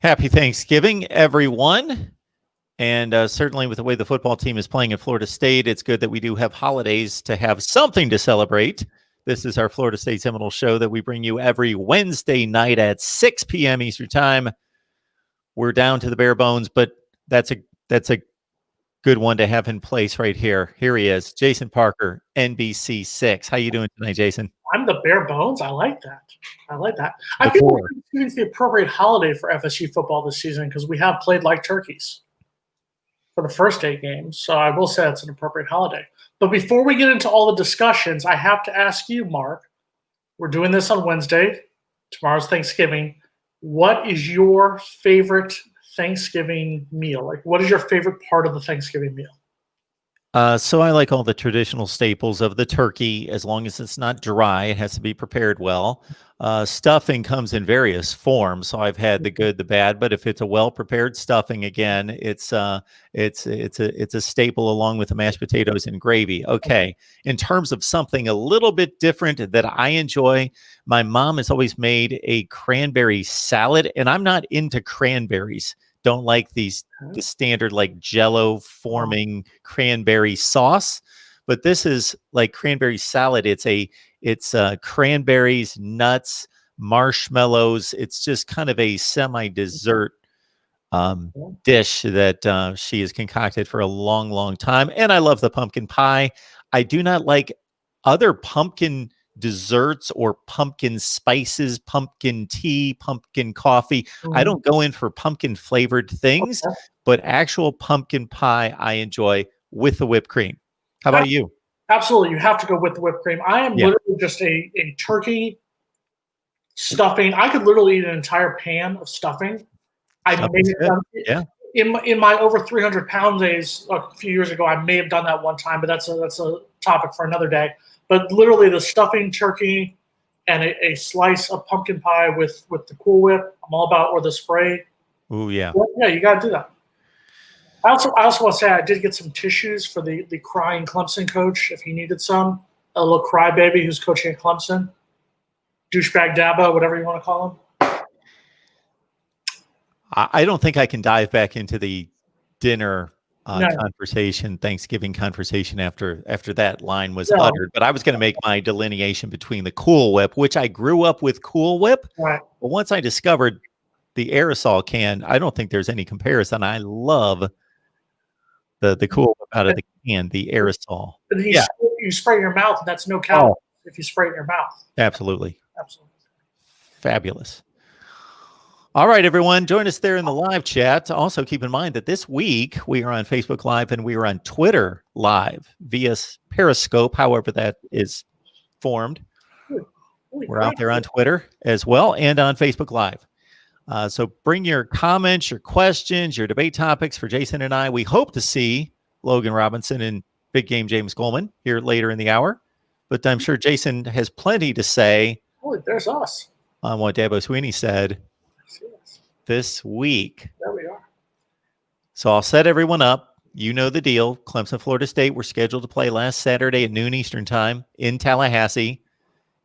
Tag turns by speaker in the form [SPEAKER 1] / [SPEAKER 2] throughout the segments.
[SPEAKER 1] Happy Thanksgiving, everyone. And certainly with the way the football team is playing at Florida State, it's good that we do have holidays to have something to celebrate. This is our Florida State Seminoles show that we bring you every Wednesday night at 6 p.m. Eastern Time. We're down to the bare bones, but that's a good one to have in place right here. Here he is, Jason Parker, NBC6. How you doing tonight, Jason?
[SPEAKER 2] I'm the bare bones. I like that. I
[SPEAKER 1] The
[SPEAKER 2] feel like
[SPEAKER 1] core.
[SPEAKER 2] Thanksgiving's the appropriate holiday for FSU football this season because we have played like turkeys for the first 8 games. So I will say it's an appropriate holiday. But before we get into all the discussions, I have to ask you, Mark. We're doing this on Wednesday. Tomorrow's Thanksgiving. What is your favorite Thanksgiving meal? Like, what is your favorite part of the Thanksgiving meal?
[SPEAKER 1] So I like all the traditional staples of the turkey, as long as it's not dry. It has to be prepared well. Stuffing comes in various forms, so I've had the good, the bad. But if it's a well-prepared stuffing, again, it's a staple along with the mashed potatoes and gravy. Okay, in terms of something a little bit different that I enjoy, my mom has always made a cranberry salad, and I'm not into cranberries. Don't like the standard like jello forming cranberry sauce, but this is like cranberry salad. It's cranberries, nuts, marshmallows. It's just kind of a semi dessert dish that she has concocted for a long, long time. And I love the pumpkin pie. I do not like other pumpkin desserts or pumpkin spices, pumpkin tea, pumpkin coffee. I don't go in for pumpkin flavored things,
[SPEAKER 2] Okay.
[SPEAKER 1] but actual pumpkin pie I enjoy with the whipped cream. How about you?
[SPEAKER 2] Absolutely. You have to go with the whipped cream. I am
[SPEAKER 1] Yeah.
[SPEAKER 2] literally just a turkey stuffing. I could literally eat an entire pan of stuffing. I may
[SPEAKER 1] Stuffing's
[SPEAKER 2] have
[SPEAKER 1] good.
[SPEAKER 2] done
[SPEAKER 1] Yeah.
[SPEAKER 2] in my over 300-pound days a few years ago. I may have done that one time, but that's a topic for another day. But literally, the stuffing turkey and a slice of pumpkin pie with the Cool Whip. I'm all about, or the spray.
[SPEAKER 1] Oh, yeah.
[SPEAKER 2] Well, yeah, you got to do that. I also want to say I did get some tissues for the crying Clemson coach if he needed some. A little crybaby who's coaching at Clemson. Douchebag Dabo, whatever you want to call him.
[SPEAKER 1] I don't think I can dive back into the dinner
[SPEAKER 2] No.
[SPEAKER 1] conversation, Thanksgiving conversation after that line was
[SPEAKER 2] No.
[SPEAKER 1] uttered. But I was going to make my delineation between the Cool Whip, which I grew up with Cool Whip.
[SPEAKER 2] Right.
[SPEAKER 1] But once I discovered the aerosol can, I don't think there's any comparison. I love the Cool Whip out of the can, the aerosol.
[SPEAKER 2] But
[SPEAKER 1] Yeah.
[SPEAKER 2] you spray in your mouth, and that's no calories if you spray it in your mouth.
[SPEAKER 1] Absolutely.
[SPEAKER 2] Absolutely.
[SPEAKER 1] Fabulous. All right, everyone, join us there in the live chat. Also, keep in mind that this week we are on Facebook Live and we are on Twitter Live via Periscope, however that is formed. We're out there on Twitter as well and on Facebook Live. So bring your comments, your questions, your debate topics for Jason and I. We hope to see Logan Robinson and Big Game James Coleman here later in the hour. But I'm sure Jason has plenty to say
[SPEAKER 2] There's us.
[SPEAKER 1] On what Dabo Sweeney said this week.
[SPEAKER 2] There we are.
[SPEAKER 1] So I'll set everyone up. You know the deal. Clemson, Florida State were scheduled to play last Saturday at noon Eastern time in Tallahassee.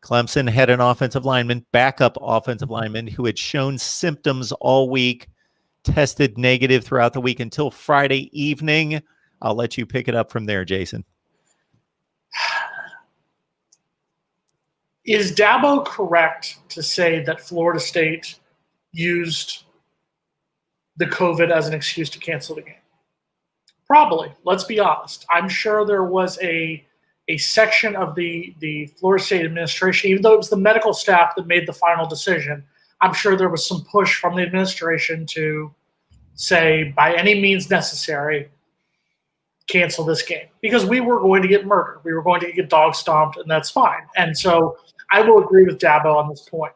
[SPEAKER 1] Clemson had an offensive lineman, backup offensive lineman, who had shown symptoms all week, tested negative throughout the week until Friday evening. I'll let you pick it up from there, Jason.
[SPEAKER 2] Is Dabo correct to say that Florida State used the COVID as an excuse to cancel the game? Probably. Let's be honest. I'm sure there was a section of the Florida State administration, even though it was the medical staff that made the final decision, I'm sure there was some push from the administration to say, by any means necessary, cancel this game. Because we were going to get murdered. We were going to get dog stomped, and that's fine. And so I will agree with Dabo on this point.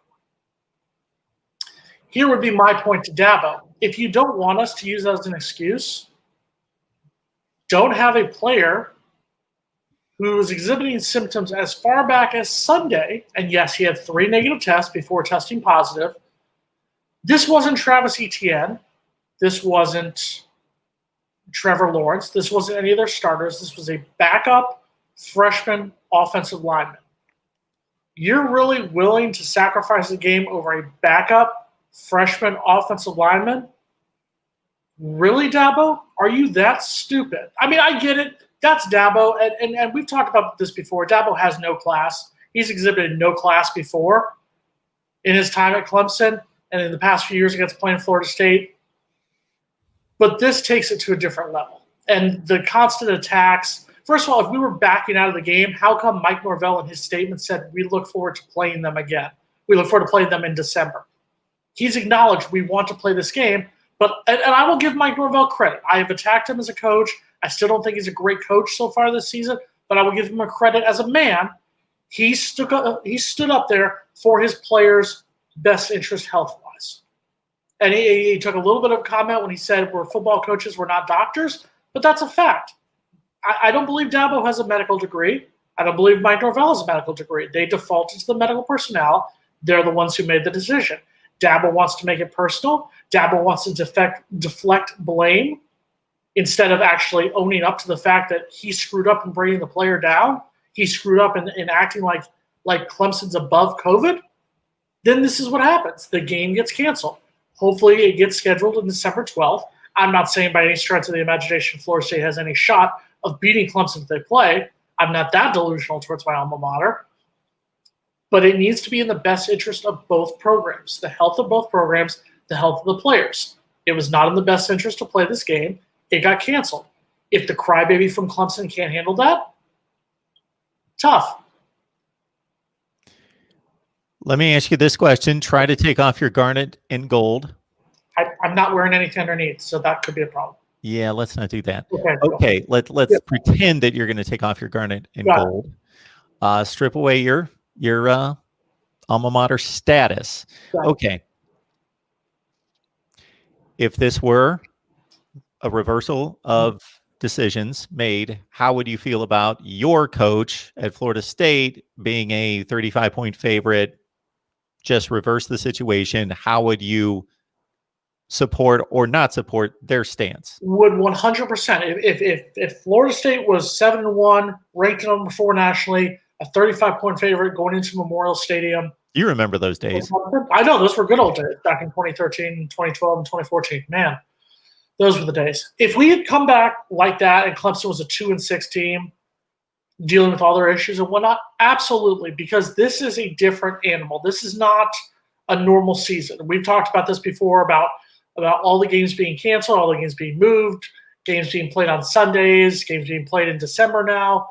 [SPEAKER 2] Here would be my point to Dabo. If you don't want us to use that as an excuse, don't have a player who was exhibiting symptoms as far back as Sunday, and yes, he had 3 negative tests before testing positive. This wasn't Travis Etienne. This wasn't Trevor Lawrence. This wasn't any of their starters. This was a backup freshman offensive lineman. You're really willing to sacrifice the game over a backup freshman offensive lineman? Really, Dabo? Are you that stupid? I mean, I get it. That's Dabo, and we've talked about this before. Dabo has no class. He's exhibited no class before in his time at Clemson and in the past few years against playing Florida State. But this takes it to a different level. And the constant attacks. First of all, if we were backing out of the game, how come Mike Norvell in his statement said, we look forward to playing them again? We look forward to playing them in December. He's acknowledged we want to play this game. But and I will give Mike Norvell credit. I have attacked him as a coach. I still don't think he's a great coach so far this season, but I will give him a credit as a man. He stood up there for his players' best interest health-wise. And he took a little bit of a comment when he said we're football coaches, we're not doctors, but that's a fact. I don't believe Dabo has a medical degree. I don't believe Mike Norvell has a medical degree. They defaulted to the medical personnel. They're the ones who made the decision. Dabo wants to make it personal. Dabo wants to deflect blame instead of actually owning up to the fact that he screwed up in bringing the player down. He screwed up in acting like Clemson's above COVID. Then this is what happens. The game gets canceled. Hopefully it gets scheduled on December 12th. I'm not saying by any stretch of the imagination Florida State has any shot of beating Clemson if they play. I'm not that delusional towards my alma mater. But it needs to be in the best interest of both programs, the health of both programs, the health of the players. It was not in the best interest to play this game. It got canceled. If the crybaby from Clemson can't handle that, tough.
[SPEAKER 1] Let me ask you this question. Try to take off your garnet and gold.
[SPEAKER 2] I'm not wearing anything underneath, so that could be a problem.
[SPEAKER 1] Yeah, let's not do that.
[SPEAKER 2] Okay.
[SPEAKER 1] Let's pretend that you're going to take off your garnet and gold. Strip away your alma mater status. Okay. If this were a reversal of decisions made, how would you feel about your coach at Florida State being a 35-point favorite? Just reverse the situation. How would you support or not support their stance?
[SPEAKER 2] Would 100%. If Florida State was 7-1, ranked number 4 nationally, a 35-point favorite going into Memorial Stadium.
[SPEAKER 1] You remember those days.
[SPEAKER 2] I know. Those were good old days back in 2013, 2012, and 2014. Man, those were the days. If we had come back like that and Clemson was a 2-6 team dealing with all their issues and whatnot, absolutely, because this is a different animal. This is not a normal season. We've talked about this before about all the games being canceled, all the games being moved, games being played on Sundays, games being played in December now.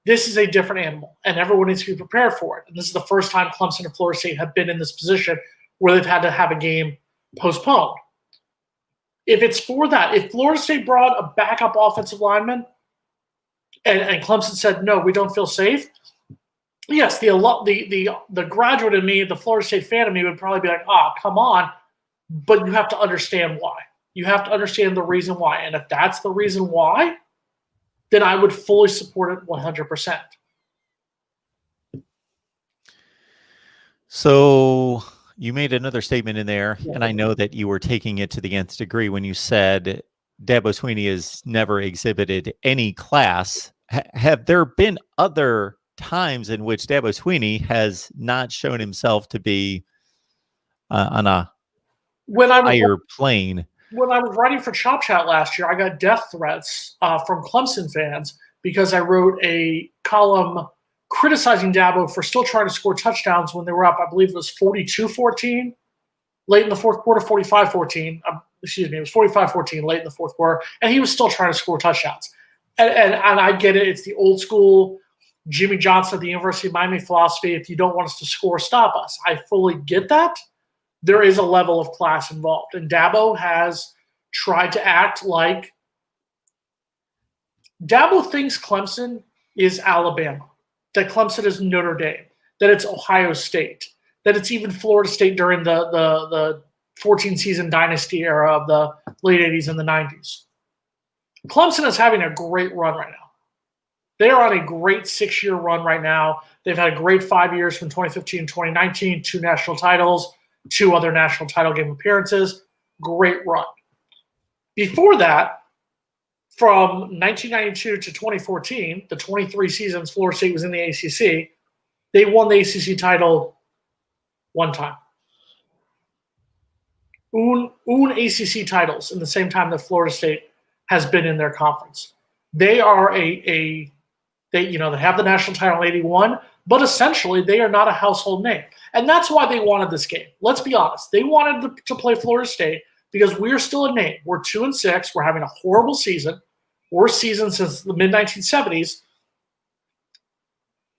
[SPEAKER 2] This is a different animal, and everyone needs to be prepared for it. And this is the first time Clemson and Florida State have been in this position where they've had to have a game postponed. If it's for that, if Florida State brought a backup offensive lineman and Clemson said, no, we don't feel safe, yes, the graduate in me, the Florida State fan in me would probably be like, come on. But you have to understand why. You have to understand the reason why. And if that's the reason why, then I would fully support it 100%.
[SPEAKER 1] So you made another statement in there, and I know that you were taking it to the nth degree when you said Dabo Swinney has never exhibited any class. Have there been other times in which Dabo Swinney has not shown himself to be on a higher plane?
[SPEAKER 2] When I was writing for Chop Chat last year, I got death threats from Clemson fans because I wrote a column criticizing Dabo for still trying to score touchdowns when they were up, I believe it was 42-14, late in the fourth quarter, 45-14. Excuse me, it was 45-14 late in the fourth quarter, and he was still trying to score touchdowns. And I get it. It's the old school Jimmy Johnson at the University of Miami philosophy. If you don't want us to score, stop us. I fully get that. There is a level of class involved. And Dabo has tried to act like Dabo thinks Clemson is Alabama, that Clemson is Notre Dame, that it's Ohio State, that it's even Florida State during the 14-season dynasty era of the late 80s and the 90s. Clemson is having a great run right now. They are on a great 6-year run right now. They've had a great 5 years from 2015 to 2019, 2 national titles, 2 other national title game appearances. Great run. Before that, from 1992 to 2014, the 23 seasons Florida State was in the ACC, they won the ACC title 1 time. un ACC titles in the same time that Florida State has been in their conference. They are they have the national title in '81, but essentially they are not a household name. And that's why they wanted this game. Let's be honest. They wanted to play Florida State because we're still a name. We're 2-6. We're having a horrible season. Worst season since the mid-1970s.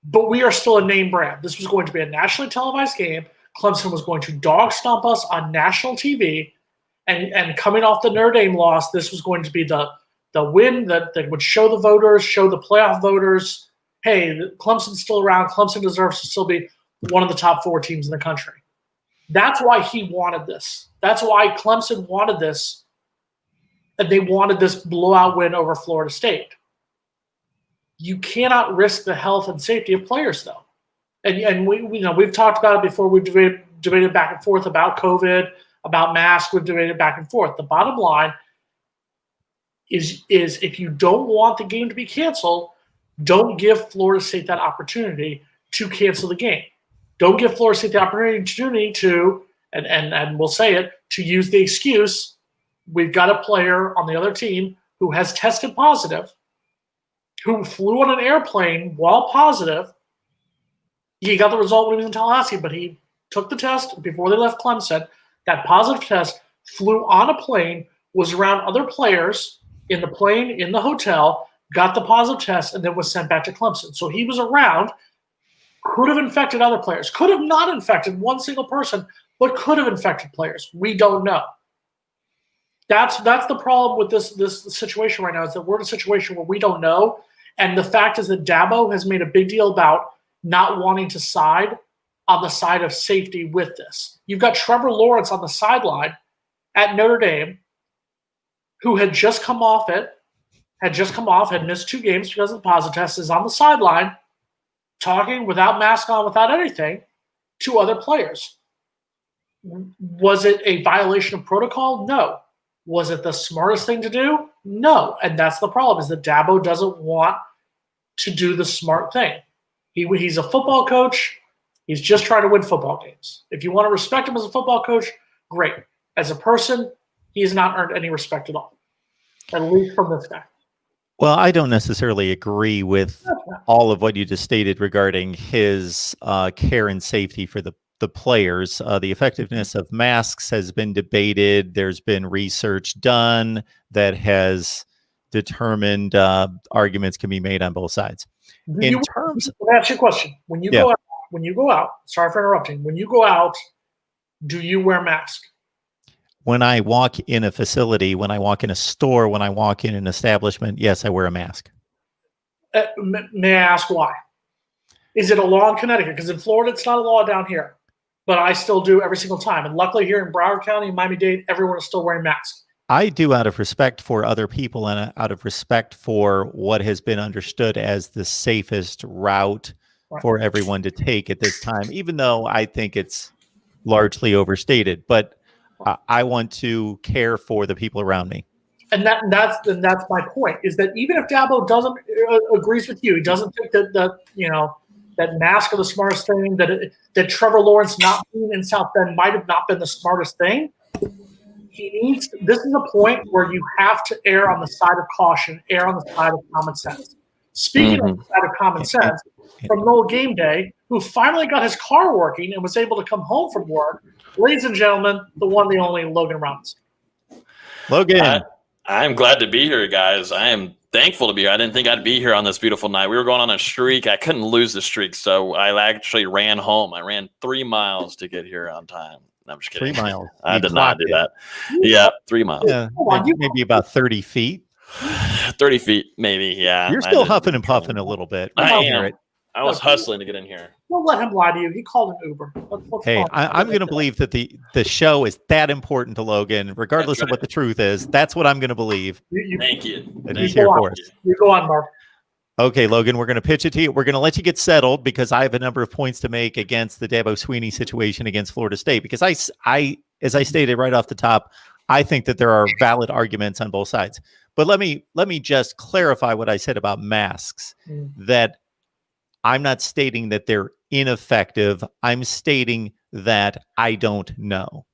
[SPEAKER 2] But we are still a name brand. This was going to be a nationally televised game. Clemson was going to dog stomp us on national TV. And coming off the Notre Dame loss, this was going to be the win that would show the voters, show the playoff voters, hey, Clemson's still around. Clemson deserves to still be one of the top 4 teams in the country. That's why he wanted this. That's why Clemson wanted this. And they wanted this blowout win over Florida State. You cannot risk the health and safety of players, though. And we've talked about it before. We've debated back and forth about COVID, about masks. We've debated back and forth. The bottom line is if you don't want the game to be canceled, don't give Florida State that opportunity to cancel the game. Don't give Florida State the opportunity to, and we'll say it, to use the excuse, we've got a player on the other team who has tested positive, who flew on an airplane while positive. He got the result when he was in Tallahassee, but he took the test before they left Clemson. That positive test, flew on a plane, was around other players in the plane, in the hotel, got the positive test, and then was sent back to Clemson. So he was around, could have infected other players, could have not infected one single person, but could have infected players. We don't know. That's the problem with this situation right now, is that we're in a situation where we don't know. And the fact is that Dabo has made a big deal about not wanting to side on the side of safety with this. You've got Trevor Lawrence on the sideline at Notre Dame, who had just come off, had missed 2 games because of the positive test, is on the sideline talking without mask on, without anything, to other players. Was it a violation of protocol? No. Was it the smartest thing to do? No. And that's the problem, is that Dabo doesn't want to do the smart thing. He's a football coach. He's just trying to win football games. If you want to respect him as a football coach, great. As a person, he has not earned any respect at all, at least from this guy.
[SPEAKER 1] Well, I don't necessarily agree with all of what you just stated regarding his care and safety for the players. The effectiveness of masks has been debated. There's been research done that has determined arguments can be made on both sides.
[SPEAKER 2] Let me ask you a question. When you go out, sorry for interrupting. When you go out, do you wear a mask?
[SPEAKER 1] When I walk in a facility, when I walk in a store, when I walk in an establishment, yes, I wear a mask.
[SPEAKER 2] May I ask why? Is it a law in Connecticut? Because in Florida, it's not a law down here. But I still do every single time. And luckily here in Broward County and Miami-Dade, everyone is still wearing masks.
[SPEAKER 1] I do out of respect for other people and out of respect for what has been understood as the safest route for everyone to take at this time, even though I think it's largely overstated. But I want to care for the people around me.
[SPEAKER 2] And that's my point, is that even if Dabo doesn't agrees with you, he doesn't think that mask are the smartest thing, that Trevor Lawrence not being in South Bend might have not been the smartest thing. This is a point where you have to err on the side of caution, err on the side of common sense. Speaking of the side of common sense, from Noel Game Day, who finally got his car working and was able to come home from work, ladies and gentlemen, the one, the only Logan Robinson.
[SPEAKER 1] Logan.
[SPEAKER 3] I'm glad to be here, guys. I am thankful to be here. I didn't think I'd be here on this beautiful night. We were going on a streak. I couldn't lose the streak, so I actually ran home. I ran 3 miles to get here on time. No, I'm just kidding.
[SPEAKER 1] 3 miles.
[SPEAKER 3] I did not do that. Yeah, 3 miles.
[SPEAKER 1] Yeah, maybe about 30 feet.
[SPEAKER 3] 30 feet, maybe, yeah.
[SPEAKER 1] You're still huffing and puffing a little bit.
[SPEAKER 3] I am. I was hustling to get in here.
[SPEAKER 2] Don't let him lie to you. He called an Uber.
[SPEAKER 1] Hey, I'm going to believe that the show is that important to Logan, regardless of what the truth is. That's what I'm going to believe.
[SPEAKER 3] Thank you.
[SPEAKER 1] That he's here for us.
[SPEAKER 2] You go on, Mark.
[SPEAKER 1] Okay, Logan, we're going to pitch it to you. We're going to let you get settled because I have a number of points to make against the Dabo Swinney situation against Florida State. Because as I stated right off the top, I think that there are valid arguments on both sides. But let me just clarify what I said about masks. That I'm not stating that they're ineffective. I'm stating that I don't know.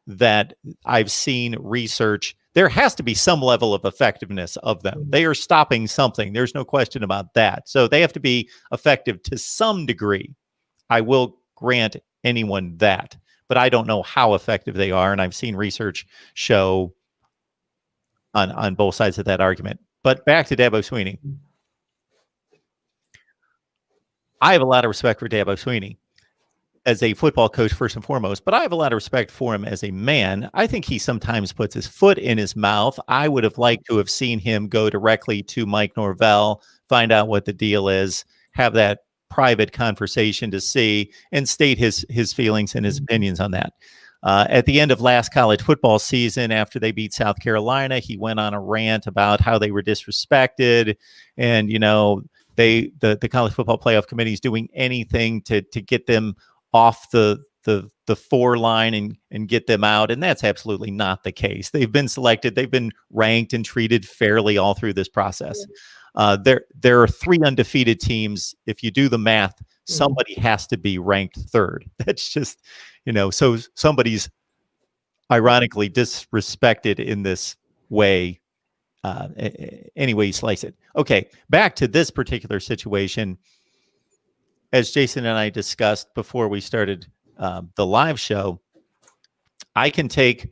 [SPEAKER 1] that I've seen research. There has to be some level of effectiveness of them. They are stopping something. There's no question about that. So they have to be effective to some degree. I will grant anyone that, but I don't know how effective they are. And I've seen research show on both sides of that argument. But back to Dabo Swinney. I have a lot of respect for Dabo Swinney as a football coach, first and foremost, but I have a lot of respect for him as a man. I think he sometimes puts his foot in his mouth. I would have liked to have seen him go directly to Mike Norvell, find out what the deal is, have that private conversation to see, and state his feelings and his opinions on that. At the end of last college football season, after they beat South Carolina, he went on a rant about how they were disrespected, and the college football playoff committee is doing anything to get them off the 4 line and get them out. And that's absolutely not the case. They've been selected. They've been ranked and treated fairly all through this process. There are 3 undefeated teams. If you do the math, somebody has to be ranked 3rd. That's just, so somebody's ironically disrespected in this way. Any way you slice it. Okay, back to this particular situation. As Jason and I discussed before we started the live show, I can take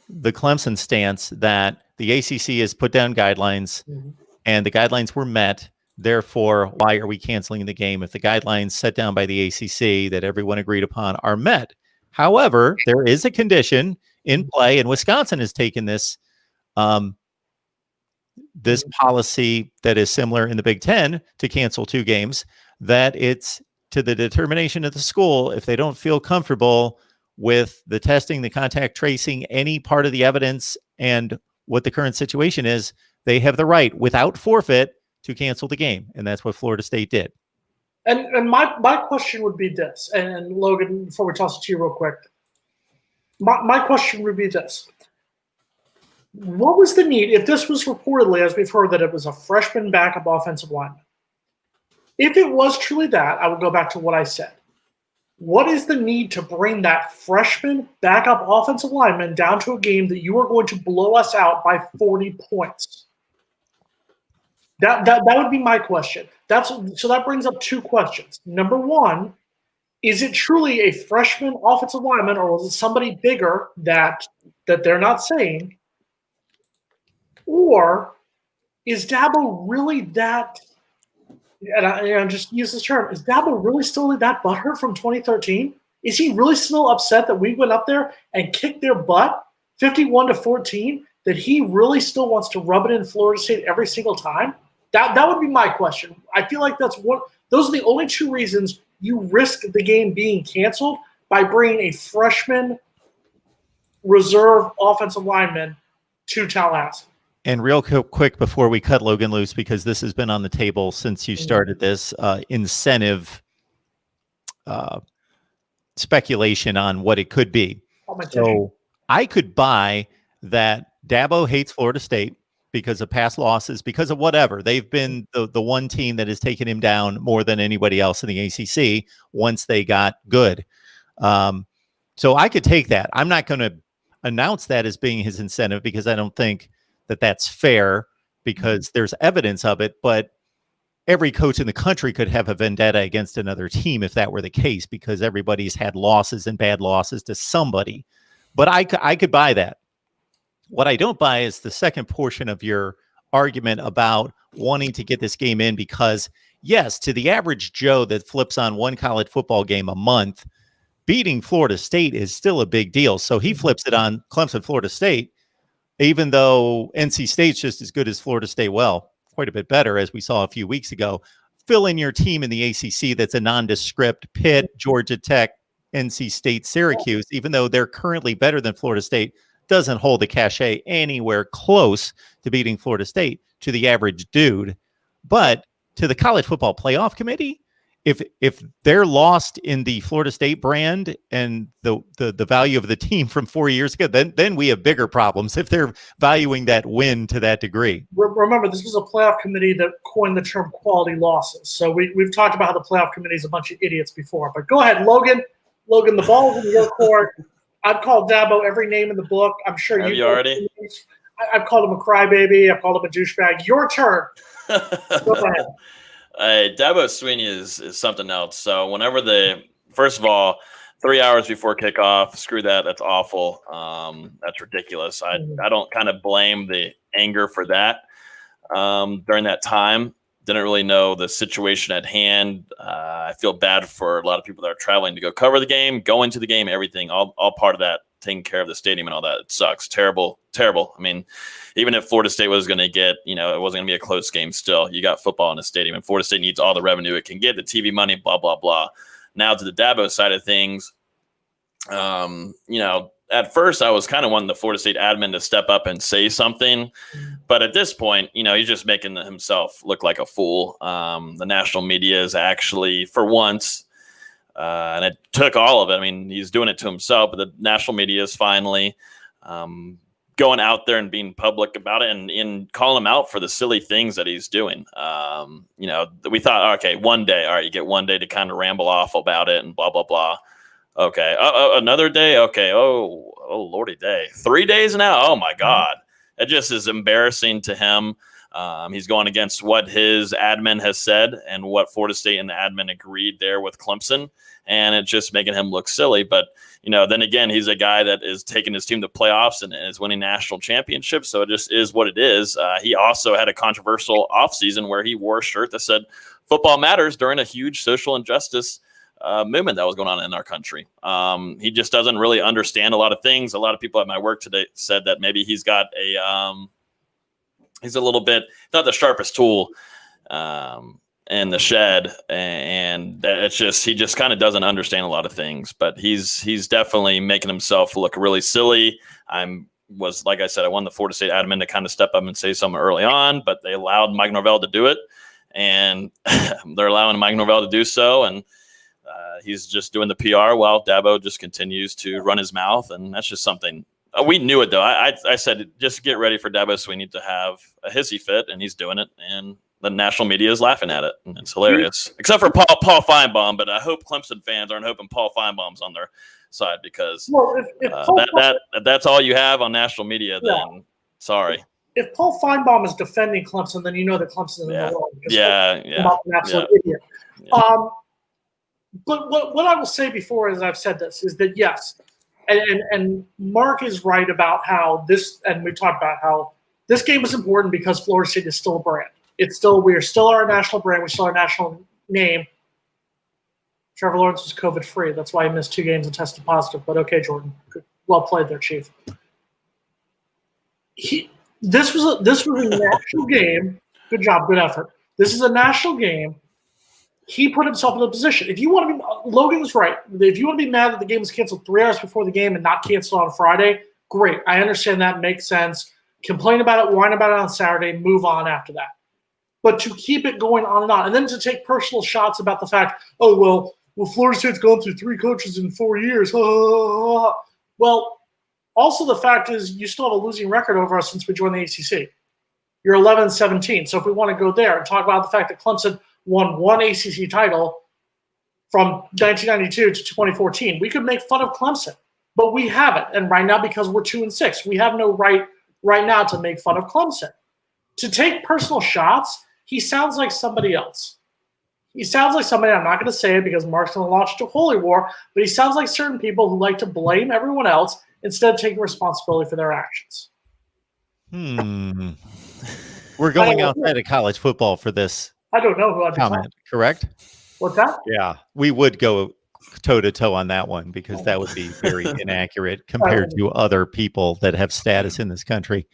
[SPEAKER 1] the Clemson stance that the ACC has put down guidelines, and the guidelines were met. Therefore, why are we canceling the game if the guidelines set down by the ACC that everyone agreed upon are met? However, there is a condition in play, and Wisconsin has taken this this policy that is similar in the Big Ten to cancel 2 games, that it's to the determination of the school. If they don't feel comfortable with the testing, the contact tracing, any part of the evidence, and what the current situation is, they have the right, without forfeit, to cancel the game. And that's what Florida State did.
[SPEAKER 2] And my question would be this, and Logan, before we toss it to you real quick, my question would be this. What was the need, if this was reportedly, as we've heard, that it was a freshman backup offensive lineman? If it was truly that, I would go back to what I said. What is the need to bring that freshman backup offensive lineman down to a game that you are going to blow us out by 40 points? That would be my question. So that brings up 2 questions. Number 1, is it truly a freshman offensive lineman, or was it somebody bigger that they're not saying? Or is Dabo really that, and I just use this term, is Dabo really still that butthurt from 2013? Is he really still upset that we went up there and kicked their butt 51-14, that he really still wants to rub it in Florida State every single time? That would be my question. I feel like those are the only 2 reasons you risk the game being canceled, by bringing a freshman reserve offensive lineman to Tallahassee.
[SPEAKER 1] And real quick before we cut Logan loose, because this has been on the table since you started this, incentive speculation on what it could be. So I could buy that Dabo hates Florida State because of past losses, because of whatever. They've been the one team that has taken him down more than anybody else in the ACC once they got good. So I could take that. I'm not going to announce that as being his incentive, because I don't think that that's fair, because there's evidence of it. But every coach in the country could have a vendetta against another team if that were the case, because everybody's had losses and bad losses to somebody. But I could buy that. What I don't buy is the second portion of your argument about wanting to get this game in, because yes, to the average Joe that flips on one college football game a month, beating Florida State is still a big deal. So he flips it on Clemson, Florida State, even though NC State's just as good as Florida State. Well, quite a bit better, as we saw a few weeks ago. Fill in your team in the ACC that's a nondescript: Pitt, Georgia Tech, NC State, Syracuse, even though they're currently better than Florida State, doesn't hold the cachet anywhere close to beating Florida State to the average dude. But to the college football playoff committee, if they're lost in the Florida State brand and the value of the team from 4 years ago, then we have bigger problems if they're valuing that win to that degree.
[SPEAKER 2] Remember, this was a playoff committee that coined the term quality losses. So we've talked about how the playoff committee is a bunch of idiots before. But go ahead, Logan. Logan, the ball is in your court. I've called Dabo every name in the book. I'm sure
[SPEAKER 3] Have you already?
[SPEAKER 2] I've called him a crybaby. I've called him a douchebag. Your turn. Go ahead.
[SPEAKER 3] Dabo Sweeney is something else. So whenever first of all, 3 hours before kickoff, screw that. That's awful. That's ridiculous. I don't kind of blame the anger for that. During that time, didn't really know the situation at hand. I feel bad for a lot of people that are traveling to go cover the game, go into the game, everything, all part of that, taking care of the stadium and all that. It sucks. Terrible. I mean, even if Florida State was going to get, it wasn't going to be a close game still. You got football in the stadium, and Florida State needs all the revenue it can get, the TV money, blah, blah, blah. Now to the Dabo side of things, at first I was kind of wanting the Florida State admin to step up and say something. But at this point, he's just making himself look like a fool. The national media is actually, for once, and it took all of it. I mean, he's doing it to himself, but the national media is finally going out there and being public about it and calling him out for the silly things that he's doing. We thought, okay, one day, all right, you get one day to kind of ramble off about it and blah, blah, blah. Okay. Another day. Okay. Oh, Lordy day. 3 days now. Oh my God. It just is embarrassing to him. He's going against what his admin has said and what Florida State and the admin agreed there with Clemson. And it's just making him look silly. But, then again, he's a guy that is taking his team to playoffs and is winning national championships. So it just is what it is. He also had a controversial offseason where he wore a shirt that said football matters during a huge social injustice movement that was going on in our country. He just doesn't really understand a lot of things. A lot of people at my work today said that maybe he's got he's a little bit, not the sharpest tool in the shed. And it's just, he just kind of doesn't understand a lot of things, but he's definitely making himself look really silly. Like I said, I wanted the Florida State admin to kind of step up and say something early on, but they allowed Mike Norvell to do it. And they're allowing Mike Norvell to do so. And he's just doing the PR while Dabo just continues to run his mouth. And that's just something we knew it, though. I said, just get ready for Dabo Sweeney to have a hissy fit, and he's doing it. And the national media is laughing at it. And it's hilarious, except for Paul Feinbaum. But I hope Clemson fans aren't hoping Paul Feinbaum's on their side because that's all you have on national media. Then sorry. If
[SPEAKER 2] Paul Feinbaum is defending Clemson, then you know that Clemson is in the wrong. An absolute idiot. But what I will say before, as I've said this, is that yes, and Mark is right about how this, and we talked about how this game is important because Florida State is still a brand. We are still our national brand. We still our national name. Trevor Lawrence was COVID-free. That's why he missed 2 games and tested positive. But okay, Jordan, well played there, Chief. This was a national game. Good job, good effort. This is a national game. He put himself in a position. If you want to be, Logan's right. If you want to be mad that the game was canceled 3 hours before the game and not canceled on Friday, great. I understand that. Makes sense. Complain about it, whine about it on Saturday, move on after that. But to keep it going on and then to take personal shots about the fact, well, Florida State's gone through 3 coaches in 4 years. Well, also the fact is you still have a losing record over us since we joined the ACC. You're 11-17. So if we want to go there and talk about the fact that Clemson won 1 ACC title from 1992 to 2014, we could make fun of Clemson, but we haven't. And right now, because we're 2-6, we have no right now to make fun of Clemson. To take personal shots, he sounds like somebody else. He sounds like somebody, I'm not going to say it because Mark's going to launch into a holy war, but he sounds like certain people who like to blame everyone else instead of taking responsibility for their actions.
[SPEAKER 1] We're going outside of college football for this.
[SPEAKER 2] I don't know who I'd
[SPEAKER 1] comment, correct?
[SPEAKER 2] What's that?
[SPEAKER 1] Yeah, we would go toe-to-toe on that one because that would be very inaccurate compared to other people that have status in this country.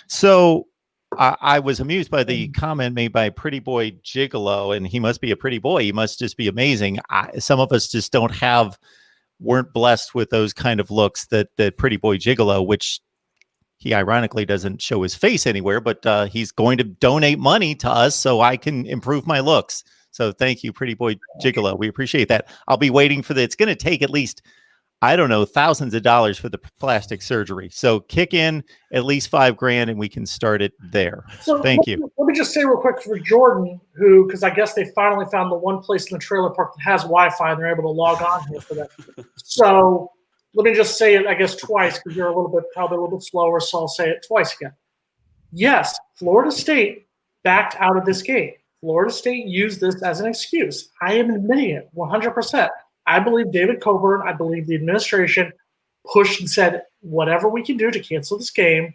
[SPEAKER 1] So I was amused by the comment made by Pretty Boy Gigolo, and he must be a pretty boy. He must just be amazing. Some of us just weren't blessed with those kind of looks that Pretty Boy Gigolo, which he ironically doesn't show his face anywhere, but he's going to donate money to us so I can improve my looks. So thank you, Pretty Boy Gigolo. We appreciate that. I'll be waiting for it's going to take at least, I don't know, thousands of dollars for the plastic surgery. So kick in at least $5,000 and we can start it there. So thank you.
[SPEAKER 2] Let me just say real quick for Jordan, because I guess they finally found the one place in the trailer park that has Wi-Fi and they're able to log on here for that. So let me just say it, I guess, twice because you're probably a little bit slower, so I'll say it twice again. Yes, Florida State backed out of this game. Florida State used this as an excuse. I am admitting it 100%. I believe David Coburn, I believe the administration pushed and said, whatever we can do to cancel this game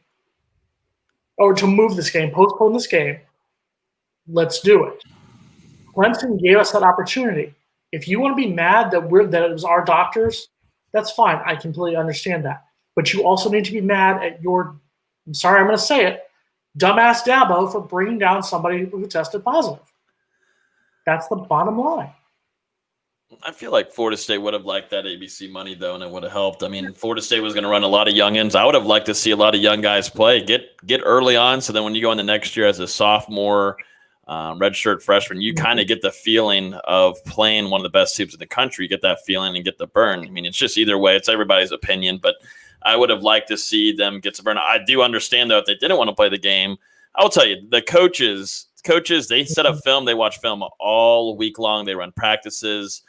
[SPEAKER 2] or to move this game, postpone this game, let's do it. Clemson gave us that opportunity. If you want to be mad that it was our doctors, that's fine. I completely understand that. But you also need to be mad at I'm sorry, I'm going to say it, dumbass Dabo for bringing down somebody who tested positive. That's the bottom line.
[SPEAKER 3] I feel like Florida State would have liked that ABC money, though, and it would have helped. I mean, Florida State was going to run a lot of youngins. I would have liked to see a lot of young guys play. Get early on, so then when you go into next year as a sophomore, redshirt freshman, you kind of get the feeling of playing one of the best teams in the country. You get that feeling and get the burn. I mean, it's just either way. It's everybody's opinion, but I would have liked to see them get some burn. I do understand, though, if they didn't want to play the game, I will tell you, the coaches, they set up film. They watch film all week long. They run practices.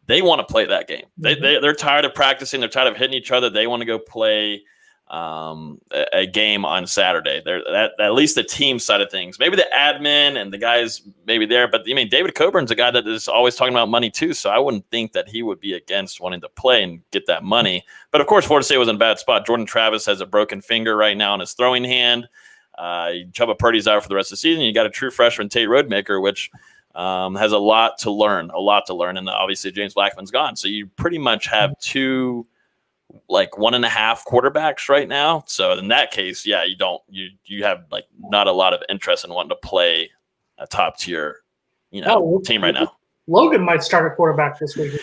[SPEAKER 3] They want to play that game. They're tired of practicing. They're tired of hitting each other. They want to go play a game on Saturday. They're at least the team side of things. Maybe the admin and the guys maybe there, but I mean, David Coburn's a guy that is always talking about money too. So I wouldn't think that he would be against wanting to play and get that money. But of course, Florida State was in a bad spot. Jordan Travis has a broken finger right now in his throwing hand. Chubba Purdy's out for the rest of the season. You got a true freshman, Tate Rodemaker, which has a lot to learn. And obviously James Blackman's gone. So you pretty much have two, like 1.5 quarterbacks right now. So in that case, yeah, you have like not a lot of interest in wanting to play a top tier, team right now.
[SPEAKER 2] Logan might start a quarterback this week.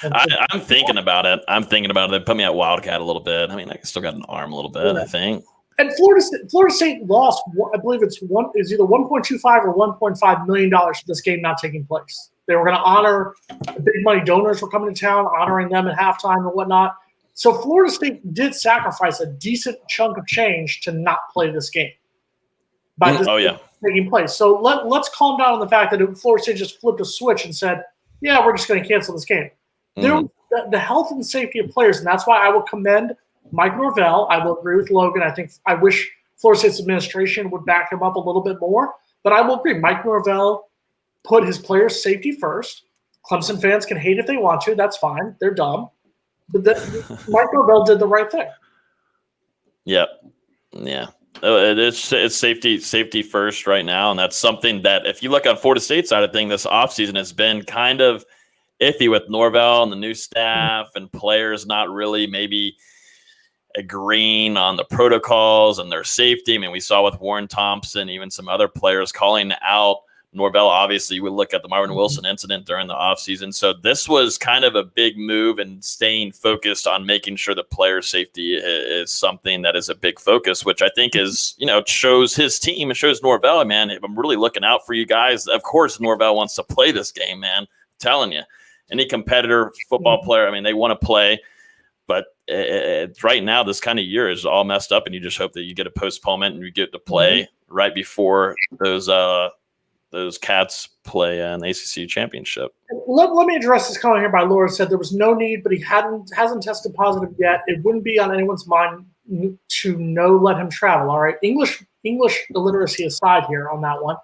[SPEAKER 3] I'm thinking about it. They put me at Wildcat a little bit. I mean, I still got an arm a little bit, I think.
[SPEAKER 2] And Florida State lost, I believe it's either $1.25 or $1.5 million for this game not taking place. They were going to honor the big money donors were coming to town, honoring them at halftime and whatnot. So Florida State did sacrifice a decent chunk of change to not play this game by this taking place. So let's calm down on the fact that Florida State just flipped a switch and said, yeah, we're just going to cancel this game. The health and safety of players, and that's why I will commend Mike Norvell. I will agree with Logan. I wish Florida State's administration would back him up a little bit more, but I will agree. Mike Norvell put his players' safety first. Clemson fans can hate if they want to. That's fine. They're dumb. But Mike Norvell did the right thing.
[SPEAKER 3] Yeah. It's safety first right now, and that's something that if you look on Florida State side of things, this offseason has been kind of iffy with Norvell and the new staff and players not really maybe agreeing on the protocols and their safety. I mean, we saw with Warren Thompson, even some other players calling out Norvell. Obviously, you would look at the Marvin Wilson incident during the offseason. So this was kind of a big move and staying focused on making sure that player safety is something that is a big focus, which I think is, shows his team. It shows Norvell, man, I'm really looking out for you guys. Of course, Norvell wants to play this game, man. I'm telling you. Any competitor, football player, I mean, they want to play. But right now, this kind of year is all messed up, and you just hope that you get a postponement and you get to play right before those Cats play an ACC championship.
[SPEAKER 2] Let me address this comment here by Laura. Said there was no need, but he hasn't tested positive yet. It wouldn't be on anyone's mind to let him travel. All right, English illiteracy aside here on that one.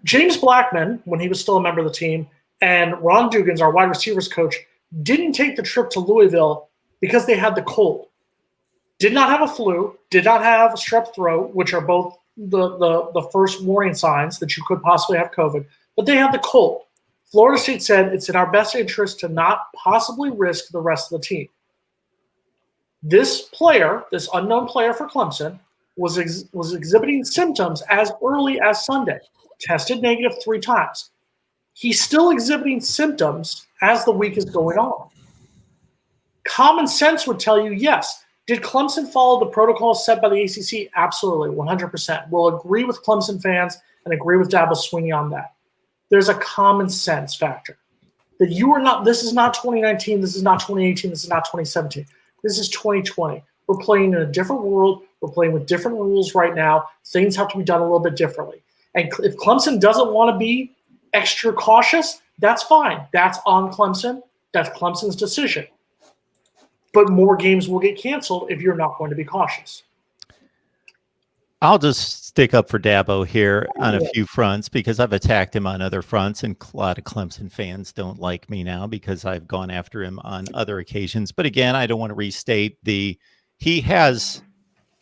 [SPEAKER 2] James Blackman, when he was still a member of the team, and Ron Dugans, our wide receivers coach, didn't take the trip to Louisville because they had the cold. Did not have a flu, did not have a strep throat, which are both the first warning signs that you could possibly have COVID, but they had the cold. Florida State said it's in our best interest to not possibly risk the rest of the team. This unknown player for Clemson, was exhibiting symptoms as early as Sunday, tested negative 3 times. He's still exhibiting symptoms as the week is going on. Common sense would tell you, yes. Did Clemson follow the protocols set by the ACC? Absolutely, 100%. We'll agree with Clemson fans and agree with Dabo Swinney on that. There's a common sense factor. That this is not 2019, this is not 2018, this is not 2017. This is 2020. We're playing in a different world. We're playing with different rules right now. Things have to be done a little bit differently. And if Clemson doesn't want to be extra cautious, that's fine. That's on Clemson. That's Clemson's decision. but more games will get canceled if you're not going to be cautious.
[SPEAKER 1] I'll just stick up for Dabo here on a few fronts because I've attacked him on other fronts, and a lot of Clemson fans don't like me now because I've gone after him on other occasions. But again, I don't want to restate he has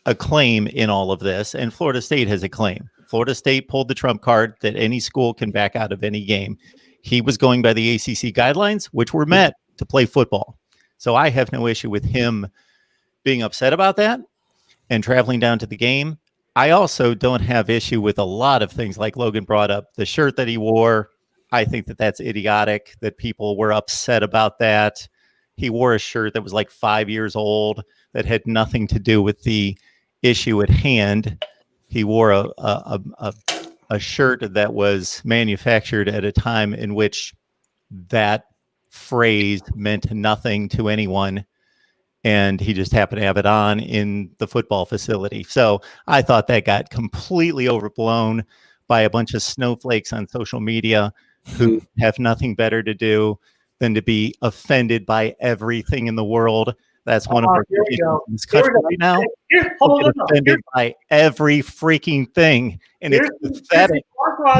[SPEAKER 1] a claim in all of this, and Florida State has a claim. Florida State pulled the trump card that any school can back out of any game. He was going by the ACC guidelines, which were met to play football. So I have no issue with him being upset about that and traveling down to the game. I also don't have issue with a lot of things like Logan brought up. The shirt that he wore, I think that's idiotic that people were upset about that. He wore a shirt that was like 5 years old that had nothing to do with the issue at hand. He wore a shirt that was manufactured at a time in which that phrase meant nothing to anyone, and he just happened to have it on in the football facility. So I thought that got completely overblown by a bunch of snowflakes on social media who have nothing better to do than to be offended by everything in the world. That's one of our issues in this country right now. Offended by every freaking thing, and it's pathetic.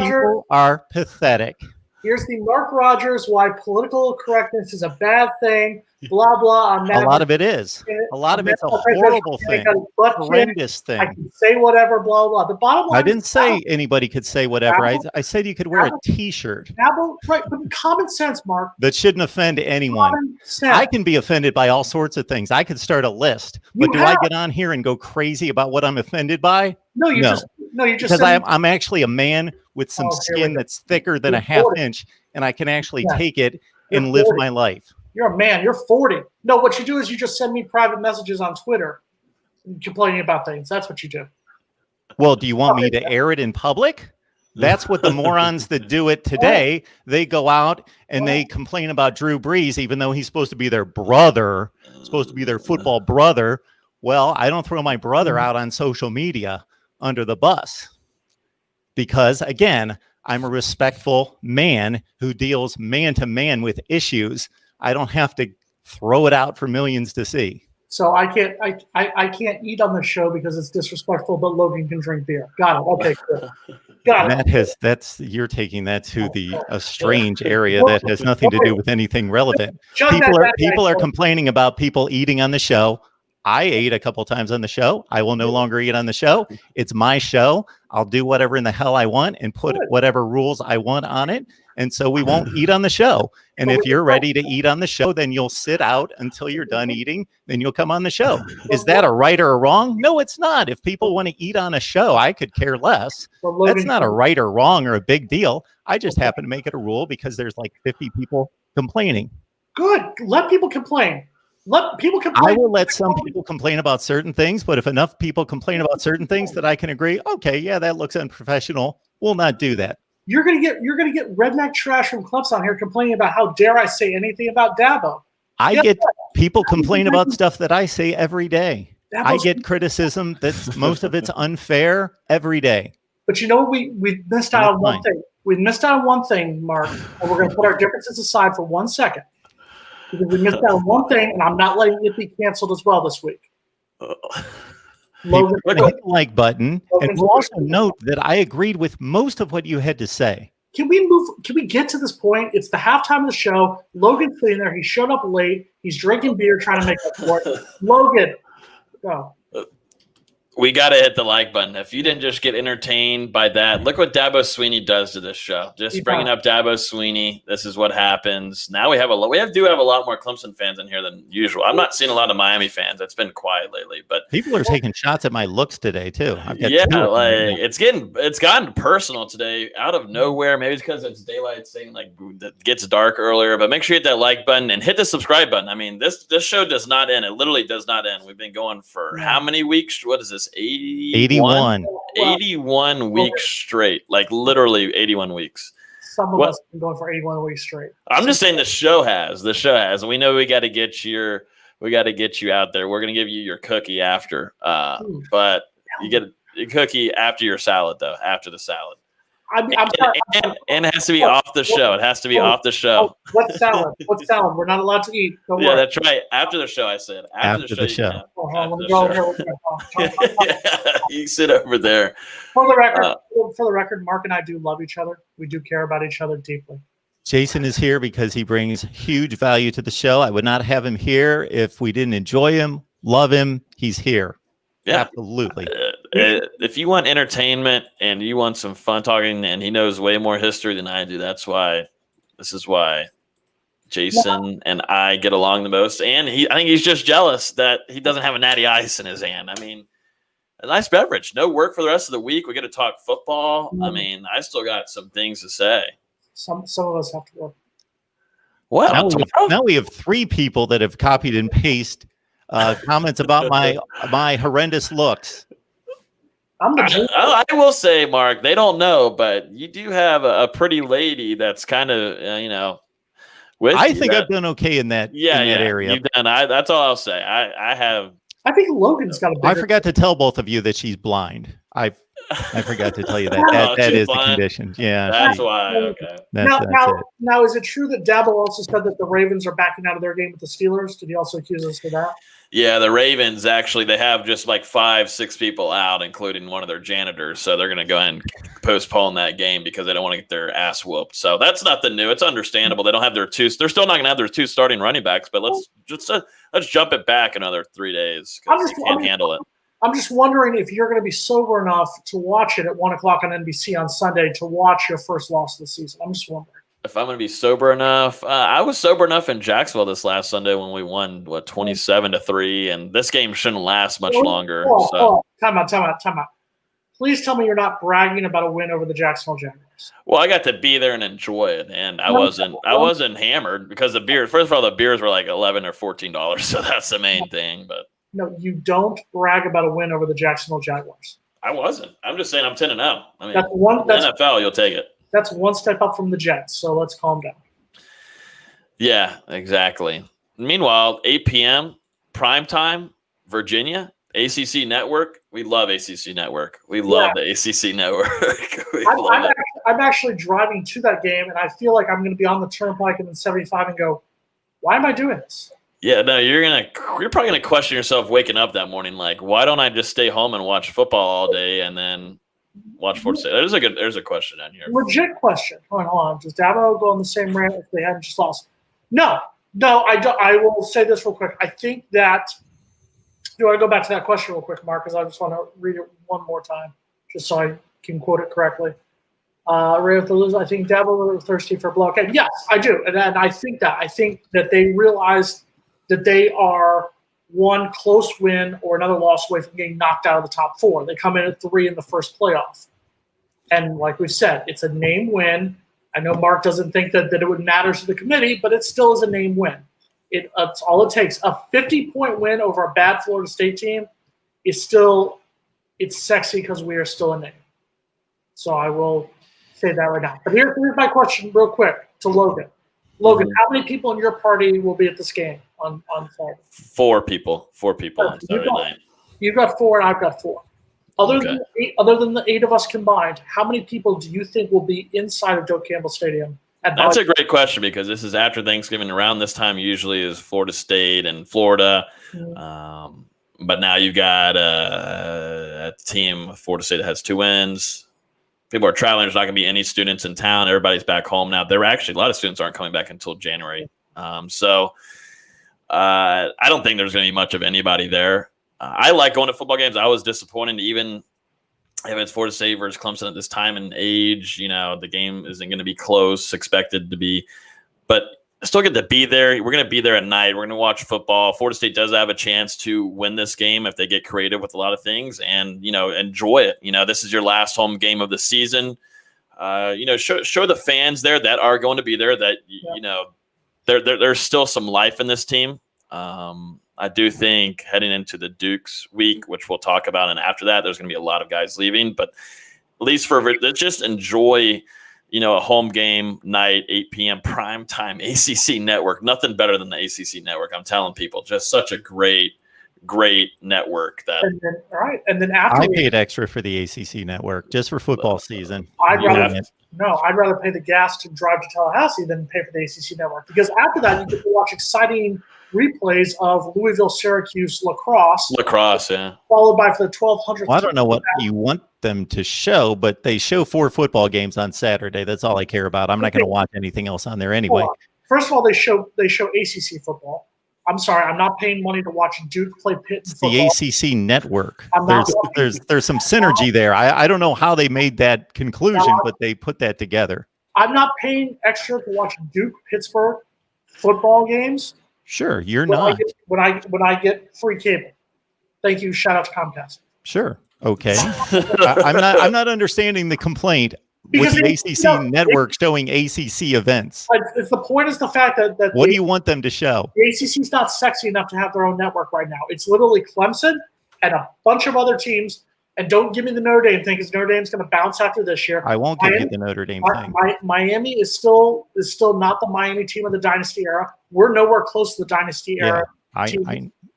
[SPEAKER 1] People are pathetic.
[SPEAKER 2] Here's the Mark Rogers why political correctness is a bad thing. Blah blah.
[SPEAKER 1] A lot of it is. A lot of it's a horrible thing, horrendous thing.
[SPEAKER 2] I can say whatever. Blah blah. The bottom line.
[SPEAKER 1] I didn't say anybody could say whatever. I said you could wear a T-shirt.
[SPEAKER 2] Right, but common sense, Mark.
[SPEAKER 1] That shouldn't offend anyone. I can be offended by all sorts of things. I could start a list, but do I get on here and go crazy about what I'm offended by?
[SPEAKER 2] No, you just
[SPEAKER 1] because I'm actually a man with some skin that's thicker than a half inch, and I can actually take it and live my life.
[SPEAKER 2] You're a man. You're 40. No, what you do is you just send me private messages on Twitter complaining about things. That's what you do.
[SPEAKER 1] Well, do you want me to air it in public? That's what the morons that do it today, they go out and they complain about Drew Brees, even though he's supposed to be their brother, supposed to be their football brother. Well, I don't throw my brother out on social media under the bus because, again, I'm a respectful man who deals man to man with issues. I don't have to throw it out for millions to see.
[SPEAKER 2] So I can't eat on the show because it's disrespectful, but Logan can drink beer. Got it. Okay, cool. Got it. You're taking that to a strange area that has nothing to do with anything relevant. People are complaining about people eating on the show. I ate a couple times on the show. I will no longer eat on the show. It's my show. I'll do whatever in the hell I want and put whatever rules I want on it. And so we won't eat on the show. And if you're ready to eat on the show, then you'll sit out until you're done eating. Then you'll come on the show. Is that a right or a wrong? No, it's not. If people want to eat on a show, I could care less. That's not a right or wrong or a big deal. I just happen to make it a rule because there's like 50 people complaining. Good. Let people complain. Let people complain.
[SPEAKER 1] I will let some people complain about certain things, but if enough people complain about certain things that I can agree, okay, yeah, that looks unprofessional, we'll not do that.
[SPEAKER 2] You're gonna get redneck trash from Clemson here complaining about how dare I say anything about Dabo.
[SPEAKER 1] I get people complain about stuff that I say every day. I get criticism that most of it's unfair every day.
[SPEAKER 2] But you know what? We missed out on one thing. We missed out on one thing, Mark, and we're gonna put our differences aside for 1 second. Because we missed out on one thing, and I'm not letting it be canceled as well this week.
[SPEAKER 1] Logan, hit the like button, and we'll also note that I agreed with most of what you had to say.
[SPEAKER 2] Can we get to this point? It's the halftime of the show. Logan's sitting there. He showed up late. He's drinking beer, trying to make up for it. Logan, go.
[SPEAKER 3] We got to hit the like button. If you didn't just get entertained by that, look what Dabo Swinney does to this show. Just bringing up Dabo Swinney. This is what happens. Now we do have a lot more Clemson fans in here than usual. I'm not seeing a lot of Miami fans. It's been quiet lately, but
[SPEAKER 1] people are taking shots at my looks today too.
[SPEAKER 3] It's gotten personal today out of nowhere. Maybe it's because it's daylight saving, like it gets dark earlier. But make sure you hit that like button and hit the subscribe button. I mean, this show does not end. It literally does not end. We've been going for how many weeks? What is this? 81 weeks straight, like literally 81 weeks.
[SPEAKER 2] Some of us have been going for 81 weeks straight.
[SPEAKER 3] I'm just saying the show has, and we know we got to get you out there. We're going to give you your cookie after, but you get a cookie after your salad though, after the salad.
[SPEAKER 2] I'm sorry.
[SPEAKER 3] And it has to be off the show. It has to be off the show.
[SPEAKER 2] Oh, what salad? What salad? We're not allowed to eat. Don't
[SPEAKER 3] Yeah,
[SPEAKER 2] worry.
[SPEAKER 3] that's right. After the show, I said. After the show.
[SPEAKER 2] Let me go over here.
[SPEAKER 3] Yeah, you sit over there.
[SPEAKER 2] For the record, Mark and I do love each other. We do care about each other deeply. Jason
[SPEAKER 1] is here because he brings huge value to the show. I would not have him here if we didn't enjoy him, love him. He's here. Yeah, absolutely.
[SPEAKER 3] If you want entertainment and you want some fun talking, and he knows way more history than I do, this is why Jason and I get along the most. And I think he's just jealous that he doesn't have a natty ice in his hand. I mean, a nice beverage. No work for the rest of the week. We get to talk football. I mean, I still got some things to say.
[SPEAKER 2] Some of us have to work.
[SPEAKER 3] Well,
[SPEAKER 1] now we have 3 people that have copied and pasted comments about my horrendous looks.
[SPEAKER 3] I will say, Mark, they don't know, but you do have a pretty lady that's kind of,
[SPEAKER 1] I think I've done okay in that area.
[SPEAKER 3] You've done. That's all I'll say.
[SPEAKER 2] I think Logan's got a bigger.
[SPEAKER 1] I forgot to tell both of you that she's blind. I forgot to tell you that. That is blind. The condition. Yeah.
[SPEAKER 3] That's why. Okay.
[SPEAKER 2] Now, is it true that Dabo also said that the Ravens are backing out of their game with the Steelers? Did he also accuse us of that?
[SPEAKER 3] Yeah, the Ravens actually, they have just like 5-6 people out, including one of their janitors. So they're going to go ahead and postpone that game because they don't want to get their ass whooped. So that's nothing new. It's understandable. They don't have their 2. They're still not going to have their 2 starting running backs. But let's jump it back another 3 days because they can't handle it.
[SPEAKER 2] I'm just wondering if you're going to be sober enough to watch it at 1:00 on NBC on Sunday to watch your first loss of the season. I'm just wondering.
[SPEAKER 3] If I'm going to be sober enough, I was sober enough in Jacksonville this last Sunday when we won 27-3, and this game shouldn't last much longer.
[SPEAKER 2] Time out. Please tell me you're not bragging about a win over the Jacksonville Jaguars.
[SPEAKER 3] Well, I got to be there and enjoy it, and I wasn't hammered because the beer. First of all, the beers were like $11 or $14, so that's the main thing. But
[SPEAKER 2] no, you don't brag about a win over the Jacksonville Jaguars.
[SPEAKER 3] I wasn't. I'm just saying I'm 10-0. I mean,
[SPEAKER 2] that's
[SPEAKER 3] NFL, you'll take it.
[SPEAKER 2] That's one step up from the Jets, so let's calm down.
[SPEAKER 3] Yeah, exactly. Meanwhile, 8 p.m. primetime, Virginia, ACC Network. We love ACC Network. We love the ACC Network.
[SPEAKER 2] I'm actually driving to that game, and I feel like I'm going to be on the turnpike in 75 and go, why am I doing this?
[SPEAKER 3] Yeah, no, you're probably gonna question yourself waking up that morning, like, why don't I just stay home and watch football all day and then watch Florida State? There's a question on here.
[SPEAKER 2] Legit question. Hold on. Does Dabo go on the same rant if they hadn't just lost? No, I don't. I will say this real quick. I think that. Do I go back to that question real quick, Mark? Because I just want to read it one more time, just so I can quote it correctly. Ray of the lose. I think Dabo was thirsty for blow. Okay, yes, I do, and I think that they realized that they are one close win or another loss away from getting knocked out of the top 4. They come in at 3 in the first playoff. And like we said, it's a name win. I know Mark doesn't think that it would matter to the committee, but it still is a name win. It's all it takes. A 50-point win over a bad Florida State team is still – it's sexy because we are still a name. So I will say that right now. But here's my question real quick to Logan. Logan, how many people in your party will be at this game on Saturday?
[SPEAKER 3] 4 people. 4 people on Saturday night.
[SPEAKER 2] You've got 4 and I've got 4. Other than the 8 of us combined, how many people do you think will be inside of Joe Campbell Stadium?
[SPEAKER 3] That's a great question because this is after Thanksgiving. Around this time usually is Florida State and Florida. Mm-hmm. But now you've got a team, Florida State, that has 2 wins. People are traveling. There's not going to be any students in town. Everybody's back home now. There are actually a lot of students aren't coming back until January. So I don't think there's going to be much of anybody there. I like going to football games. I was disappointed even if it's Florida State versus Clemson at this time and age. The game isn't going to be close, expected to be. But I still get to be there. We're going to be there at night. We're going to watch football. Florida State does have a chance to win this game if they get creative with a lot of things and, enjoy it. This is your last home game of the season. Show the fans there that are going to be there that, there's still some life in this team. I do think heading into the Dukes week, which we'll talk about, and after that, there's going to be a lot of guys leaving. But at least just enjoy – a home game night, 8 p.m. primetime ACC network. Nothing better than the ACC network. I'm telling people, just such a great great network that
[SPEAKER 2] and then after
[SPEAKER 1] I paid extra for the ACC network just for football season.
[SPEAKER 2] I'd rather pay the gas to drive to Tallahassee than pay for the ACC network, because after that you get to watch exciting replays of Louisville, Syracuse lacrosse,
[SPEAKER 3] yeah,
[SPEAKER 2] followed by for the 1200th.
[SPEAKER 1] Well, I don't know what you want them to show, but they show 4 football games on Saturday. That's all I care about. I'm not going to watch anything else on there anyway.
[SPEAKER 2] First of all, they show ACC football. I'm sorry, I'm not paying money to watch Duke play Pitt.
[SPEAKER 1] It's the ACC network. There's some synergy there. I don't know how they made that conclusion, but they put that together.
[SPEAKER 2] I'm not paying extra to watch Duke Pittsburgh football games.
[SPEAKER 1] Sure, you're not.
[SPEAKER 2] When I get free cable. Thank you. Shout out to Comcast.
[SPEAKER 1] Sure. Okay. I'm not understanding the complaint. Because with the ACC network showing ACC events.
[SPEAKER 2] It's the point is the fact that
[SPEAKER 1] what do you want them to show?
[SPEAKER 2] The ACC is not sexy enough to have their own network right now. It's literally Clemson and a bunch of other teams. And don't give me the Notre Dame thing, because Notre Dame's going to bounce after this year.
[SPEAKER 1] I won't give you the Notre Dame thing.
[SPEAKER 2] Miami is still not the Miami team of the dynasty era. We're nowhere close to the dynasty era.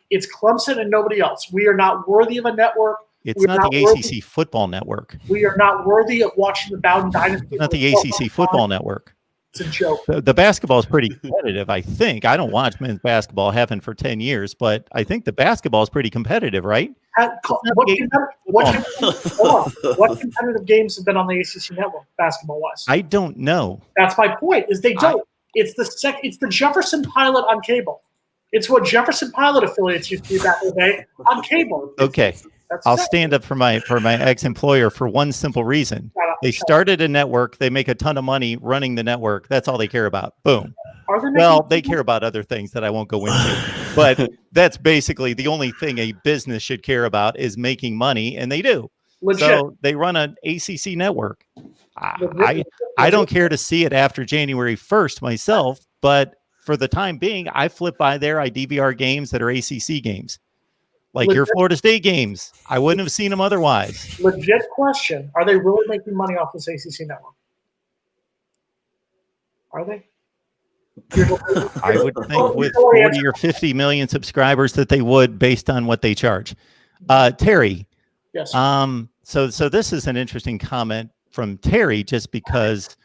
[SPEAKER 2] It's Clemson and nobody else. We are not worthy of a network.
[SPEAKER 1] It's not the ACC football network.
[SPEAKER 2] We are not worthy of watching the Bowden dynasty.
[SPEAKER 1] It's not the ACC football network.
[SPEAKER 2] It's a joke.
[SPEAKER 1] The basketball is pretty competitive, I think. I don't watch men's basketball, haven't for 10 years, but I think the basketball is pretty competitive, right?
[SPEAKER 2] What competitive games have been on the ACC network, basketball-wise?
[SPEAKER 1] I don't know.
[SPEAKER 2] That's my point, is they don't. It's the Jefferson Pilot on cable. It's what Jefferson Pilot affiliates used to be back in the day on cable.
[SPEAKER 1] Okay. I'll stand up for my ex-employer for one simple reason. They started a network. They make a ton of money running the network. That's all they care about. Boom. Well, they care about other things that I won't go into. But that's basically the only thing a business should care about is making money, and they do.
[SPEAKER 2] Legit.
[SPEAKER 1] So they run an ACC network. I don't care to see it after January 1st myself, but for the time being, I flip by there. I DVR games that are ACC games. Like your Florida State games. I wouldn't have seen them otherwise.
[SPEAKER 2] Legit question. Are they really making money off this ACC network? Are they?
[SPEAKER 1] I would think with 40 or 50 million subscribers that they would, based on what they charge. Terry.
[SPEAKER 2] Yes.
[SPEAKER 1] So this is an interesting comment from Terry, just because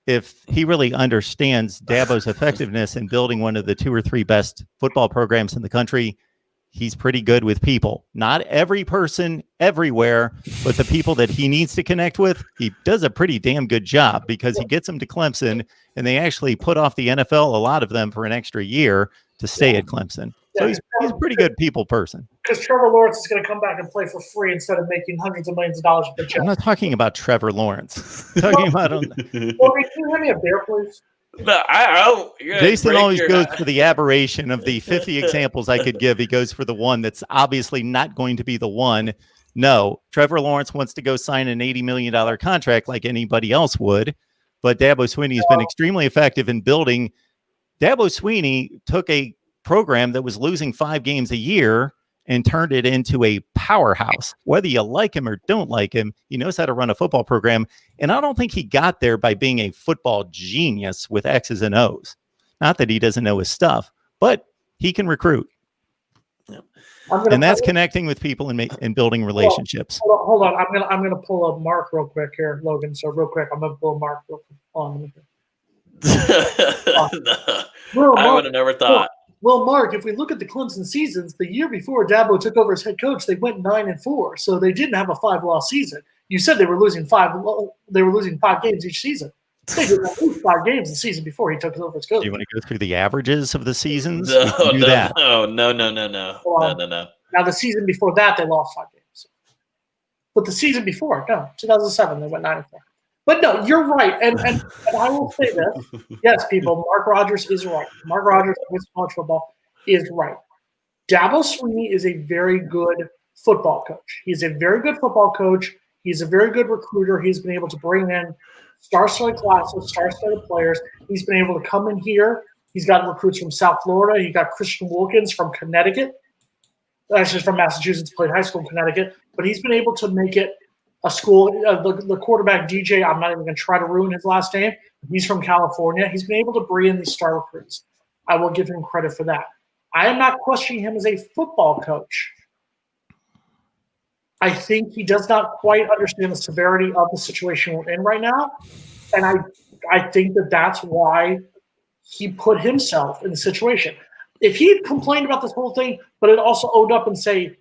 [SPEAKER 1] if he really understands Dabo's effectiveness in building one of the 2 or 3 best football programs in the country, he's pretty good with people. Not every person everywhere, but the people that he needs to connect with, he does a pretty damn good job, because he gets them to Clemson, and they actually put off the NFL, a lot of them, for an extra year to stay at Clemson. So he's a pretty good people person.
[SPEAKER 2] Because Trevor Lawrence is going to come back and play for free instead of making hundreds of millions of dollars per check.
[SPEAKER 1] I'm not talking about Trevor Lawrence. I'm talking about
[SPEAKER 2] well, can you hand me a beer, please?
[SPEAKER 3] No,
[SPEAKER 1] Jason always goes for the aberration of the 50 examples I could give. He goes for the one that's obviously not going to be the one. No, Trevor Lawrence wants to go sign an $80 million contract like anybody else would. But Dabo Swinney has been extremely effective in building. Dabo Swinney took a program that was losing 5 games a year and turned it into a powerhouse. Whether you like him or don't like him, he knows how to run a football program. And I don't think he got there by being a football genius with X's and O's. Not that he doesn't know his stuff, but he can recruit.
[SPEAKER 3] Yep.
[SPEAKER 1] And that's connecting with people and building relationships.
[SPEAKER 2] Hold on. I'm gonna pull up Mark real quick here, Logan. So real quick, I'm gonna pull Mark real quick on.
[SPEAKER 3] I would have never thought.
[SPEAKER 2] Well, Mark, if we look at the Clemson seasons, the year before Dabo took over as head coach, they went 9-4, so they didn't have a 5-loss season. You said they were losing 5. They were losing 5 games each season. They did not lose 5 games the season before he took over as coach.
[SPEAKER 1] Do you want to go through the averages of the seasons?
[SPEAKER 3] No.
[SPEAKER 2] Now the season before that, they lost 5 games. But the season before, 2007, they went 9-4. But no, you're right, and I will say this. Yes, people, Mark Rogers is right. Mark Rogers with college football is right. Dabo Swinney is a very good football coach. He's a very good football coach. He's a very good recruiter. He's been able to bring in star-studded classes, star-studded players. He's been able to come in here. He's got recruits from South Florida. He got Christian Wilkins from Connecticut. Actually, from Massachusetts, played high school in Connecticut. But he's been able to make it a school. The quarterback, DJ, I'm not even going to try to ruin his last name. He's from California. He's been able to bring in these star recruits. I will give him credit for that. I am not questioning him as a football coach. I think he does not quite understand the severity of the situation we're in right now. And I think that that's why he put himself in the situation. If he had complained about this whole thing, but it also owned up and say,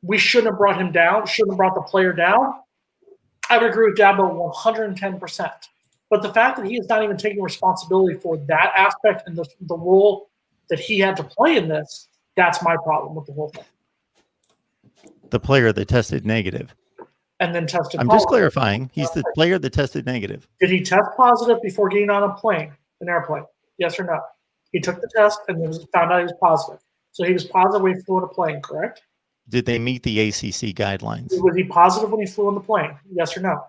[SPEAKER 2] we shouldn't have brought him down, shouldn't have brought the player down, I would agree with Dabo 110%. But the fact that he is not even taking responsibility for that aspect and the role that he had to play in this, that's my problem with the whole thing.
[SPEAKER 1] The player that tested negative.
[SPEAKER 2] And then tested
[SPEAKER 1] I'm
[SPEAKER 2] positive.
[SPEAKER 1] just clarifying. He's the player that tested negative.
[SPEAKER 2] Did he test positive before getting on a plane, an airplane? Yes or no? He took the test and then found out he was positive. So he was positive when he flew on a plane, correct?
[SPEAKER 1] Did they meet the ACC guidelines?
[SPEAKER 2] Was he positive when he flew on the plane? Yes or no?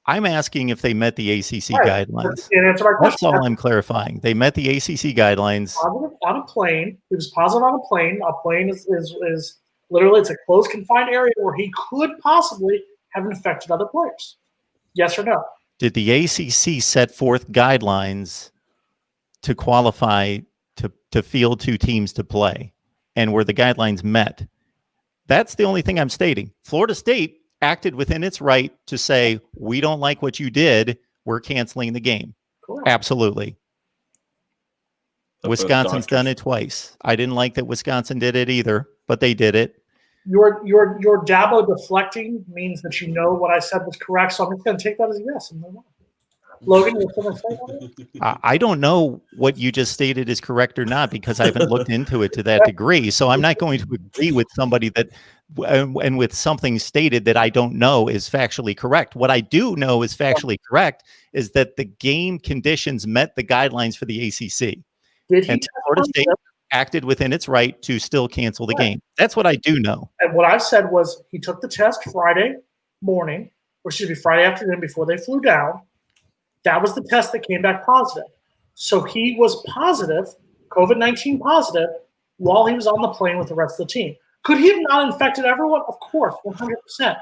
[SPEAKER 1] I'm asking if they met the ACC guidelines.
[SPEAKER 2] And answer my question.
[SPEAKER 1] That's all I'm clarifying. They met the ACC guidelines.
[SPEAKER 2] Positive on a plane. He was positive on a plane. A plane is literally, it's a closed, confined area where he could possibly have infected other players. Yes or no?
[SPEAKER 1] Did the ACC set forth guidelines to qualify to field two teams to play? And were the guidelines met? That's the only thing I'm stating. Florida State acted within its right to say, we don't like what you did. We're canceling the game.
[SPEAKER 2] Correct.
[SPEAKER 1] Absolutely. Wisconsin's done it twice. I didn't like that Wisconsin did it either, but they did it.
[SPEAKER 2] Your Dabo deflecting means that you know what I said was correct, so I'm just going to take that as a yes and move on. Logan, you have something to say about it?
[SPEAKER 1] I don't know what you just stated is correct or not because I haven't looked into it to that degree. So I'm not going to agree with somebody that and with something stated that I don't know is factually correct. What I do know is factually correct is that the game conditions met the guidelines for the ACC.
[SPEAKER 2] Did he
[SPEAKER 1] and Florida State acted within its right to still cancel the game. That's what I do know.
[SPEAKER 2] And what I said was he took the test Friday morning, or excuse me, Friday afternoon before they flew down. That was the test that came back positive. So he was positive, COVID-19 positive, while he was on the plane with the rest of the team. Could he have not infected everyone? Of course, 100%.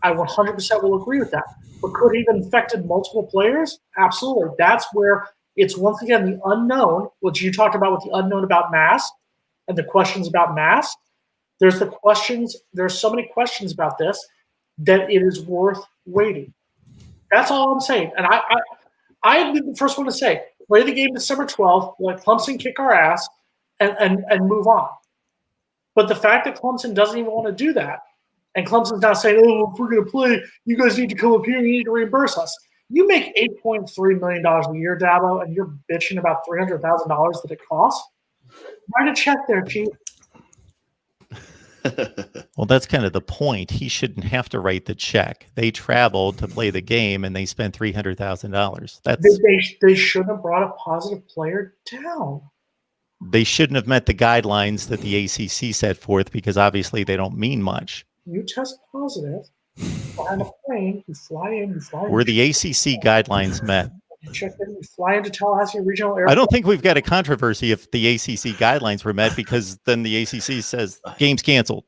[SPEAKER 2] I 100% will agree with that. But could he have infected multiple players? Absolutely. That's where it's once again the unknown, which you talked about with the unknown about masks and the questions about masks. There's so many questions about this that it is worth waiting. That's all I'm saying. And I'm the first one to say, play the game December 12th, let Clemson kick our ass and move on. But the fact that Clemson doesn't even want to do that, and Clemson's not saying, oh, if we're going to play, you guys need to come up here and you need to reimburse us. You make $8.3 million a year, Dabo, and you're bitching about $300,000 that it costs. Write a check there, Chief.
[SPEAKER 1] Well, that's kind of the point. He shouldn't have to write the check. They traveled to play the game and they spent $300,000. That's
[SPEAKER 2] they shouldn't have brought a positive player down.
[SPEAKER 1] They shouldn't have met the guidelines that the ACC set forth because obviously they don't mean much.
[SPEAKER 2] You test positive, fly on a plane, you fly in,
[SPEAKER 1] Were the ACC guidelines met?
[SPEAKER 2] You check in, you fly into Tallahassee Regional Airport.
[SPEAKER 1] I don't think we've got a controversy if the ACC guidelines were met because then the ACC says game's canceled.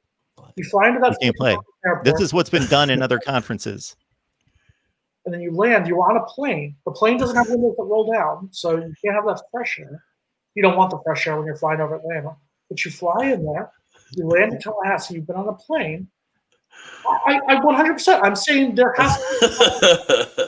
[SPEAKER 2] You fly into that
[SPEAKER 1] you can't play.
[SPEAKER 2] Airport,
[SPEAKER 1] this is what's been done in other conferences.
[SPEAKER 2] And then you land, you're on a plane. The plane doesn't have windows that roll down, so you can't have that fresh air. You don't want the fresh air when you're flying over Atlanta. But you fly in there, you land in Tallahassee, you've been on a plane. I 100%. I'm saying there has to be.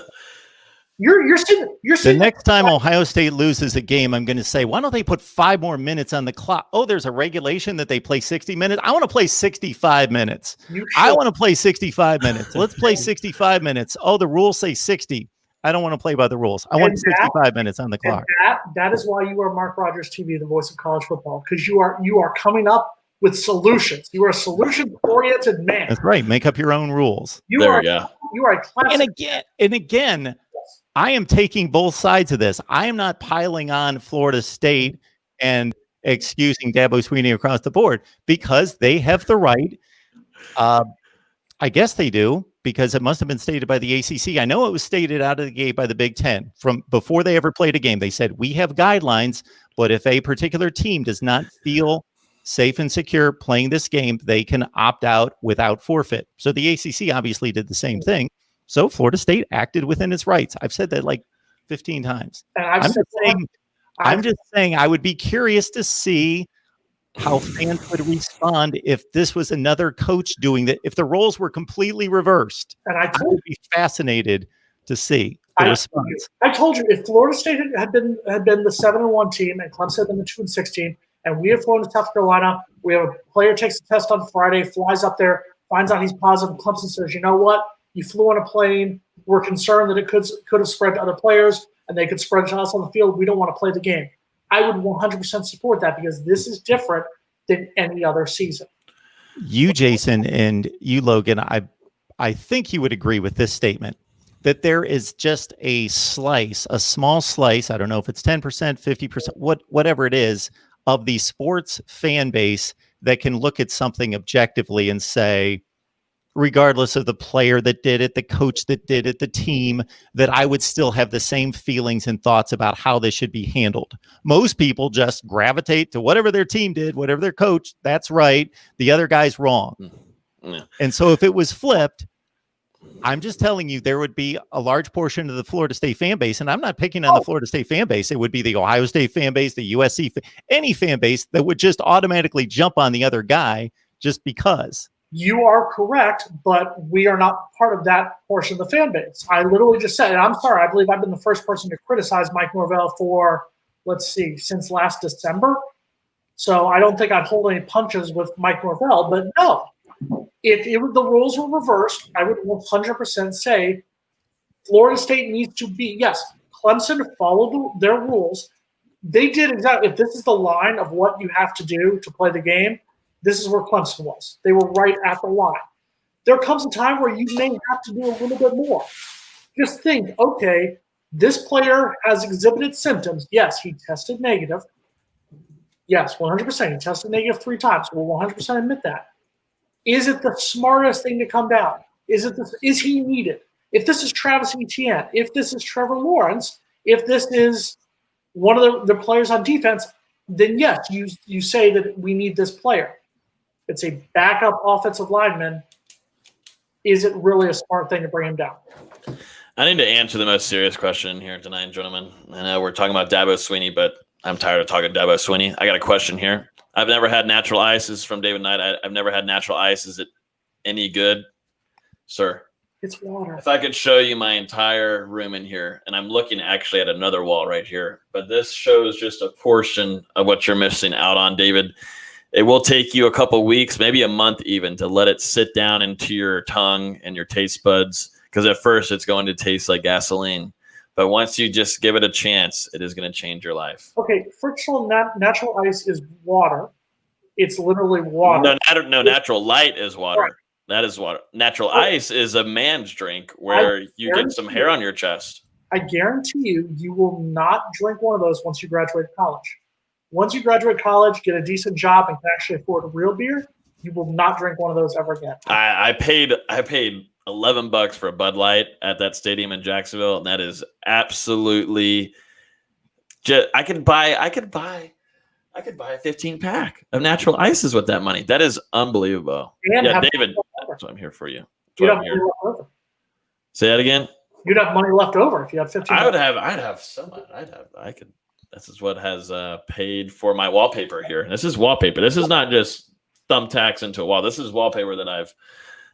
[SPEAKER 2] You're saying
[SPEAKER 1] the next time Ohio State loses a game, I'm going to say, why don't they put 5 more minutes on the clock? Oh, there's a regulation that they play 60 minutes. I want to play 65 minutes. I want to play 65 minutes. Let's play 65 minutes. Oh, the rules say 60. I don't want to play by the rules. I want 65 minutes on the clock.
[SPEAKER 2] That is why you are MarkRogersTV, the voice of college football, because you are coming up with solutions. You are a solution-oriented man.
[SPEAKER 1] That's right. Make up your own rules.
[SPEAKER 3] You are
[SPEAKER 2] a classic.
[SPEAKER 1] And again, I am taking both sides of this. I am not piling on Florida State and excusing Dabo Swinney across the board because they have the right. I guess they do because it must have been stated by the ACC. I know it was stated out of the gate by the Big Ten from before they ever played a game. They said, we have guidelines, but if a particular team does not feel safe and secure playing this game, they can opt out without forfeit. So the ACC obviously did the same thing. So Florida State acted within its rights. I've said that like 15 times.
[SPEAKER 2] And
[SPEAKER 1] I'm just saying I would be curious to see how fans would respond if this was another coach doing that, if the roles were completely reversed.
[SPEAKER 2] And I
[SPEAKER 1] I
[SPEAKER 2] told
[SPEAKER 1] would be fascinated to see the response.
[SPEAKER 2] I told you, if Florida State had been the 7-1 team and Clemson had been the 2-6 team, and we had flown to South Carolina, we have a player takes a test on Friday, flies up there, finds out he's positive. Clemson says, you know what? You flew on a plane. We're concerned that it could have spread to other players, and they could spread to us on the field. We don't want to play the game. I would 100% support that because this is different than any other season.
[SPEAKER 1] You, Jason, and you, Logan, I think you would agree with this statement that there is just a small slice, I don't know if it's 10%, 50%, whatever it is, of the sports fan base that can look at something objectively and say, regardless of the player that did it, the coach that did it, the team, that I would still have the same feelings and thoughts about how this should be handled. Most people just gravitate to whatever their team did, whatever their coach, that's right. The other guy's wrong.
[SPEAKER 3] Yeah.
[SPEAKER 1] And so if it was flipped, I'm just telling you, there would be a large portion of the Florida State fan base, and I'm not picking on the Florida State fan base. It would be the Ohio State fan base, the USC, any fan base that would just automatically jump on the other guy just because.
[SPEAKER 2] You are correct, but we are not part of that portion of the fan base. I literally just said, and I'm sorry, I believe I've been the first person to criticize Mike Norvell for, since last December. So I don't think I'd hold any punches with Mike Norvell, but no. If the rules were reversed, I would 100% say Florida State needs to be, yes, Clemson followed their rules. They did exactly, if this is the line of what you have to do to play the game, this is where Clemson was. They were right at the line. There comes a time where you may have to do a little bit more. Just think, okay, this player has exhibited symptoms. Yes, he tested negative. Yes, 100%. He tested negative 3 times. We'll 100% admit that. Is it the smartest thing to come down? Is he needed? If this is Travis Etienne, if this is Trevor Lawrence, if this is one of the players on defense, then yes, you say that we need this player. It's a backup offensive lineman. Is it really a smart thing to bring him down?
[SPEAKER 3] I need to answer the most serious question here tonight, gentlemen. I know we're talking about Dabo Swinney, but I'm tired of talking Dabo Swinney. I got a question here. I've never had natural ice. This is from David Knight. I've never had natural ice. Is it any good? Sir.
[SPEAKER 2] It's water.
[SPEAKER 3] If I could show you my entire room in here, and I'm looking actually at another wall right here, but this shows just a portion of what you're missing out on, David. It will take you a couple weeks, maybe a month even, to let it sit down into your tongue and your taste buds, because at first it's going to taste like gasoline. But once you just give it a chance, it is going to change your life.
[SPEAKER 2] Okay, frictional natural ice is water. It's literally water.
[SPEAKER 3] No, natural light is water.
[SPEAKER 2] Right.
[SPEAKER 3] That is water. Natural ice is a man's drink where you get some hair on your chest.
[SPEAKER 2] I guarantee you will not drink one of those once you graduate college. Once you graduate college, get a decent job, and can actually afford real beer, you will not drink one of those ever again.
[SPEAKER 3] I paid $11 for a Bud Light at that stadium in Jacksonville, and that is absolutely just. I could buy a 15-pack of natural ices with that money. That is unbelievable.
[SPEAKER 2] And
[SPEAKER 3] yeah, David, that's what I'm here for you. Say that again.
[SPEAKER 2] You'd have money left over if you had 15.
[SPEAKER 3] I'd have some. I could. This is what has paid for my wallpaper here. This is wallpaper. This is not just thumbtacks into a wall. This is wallpaper that I've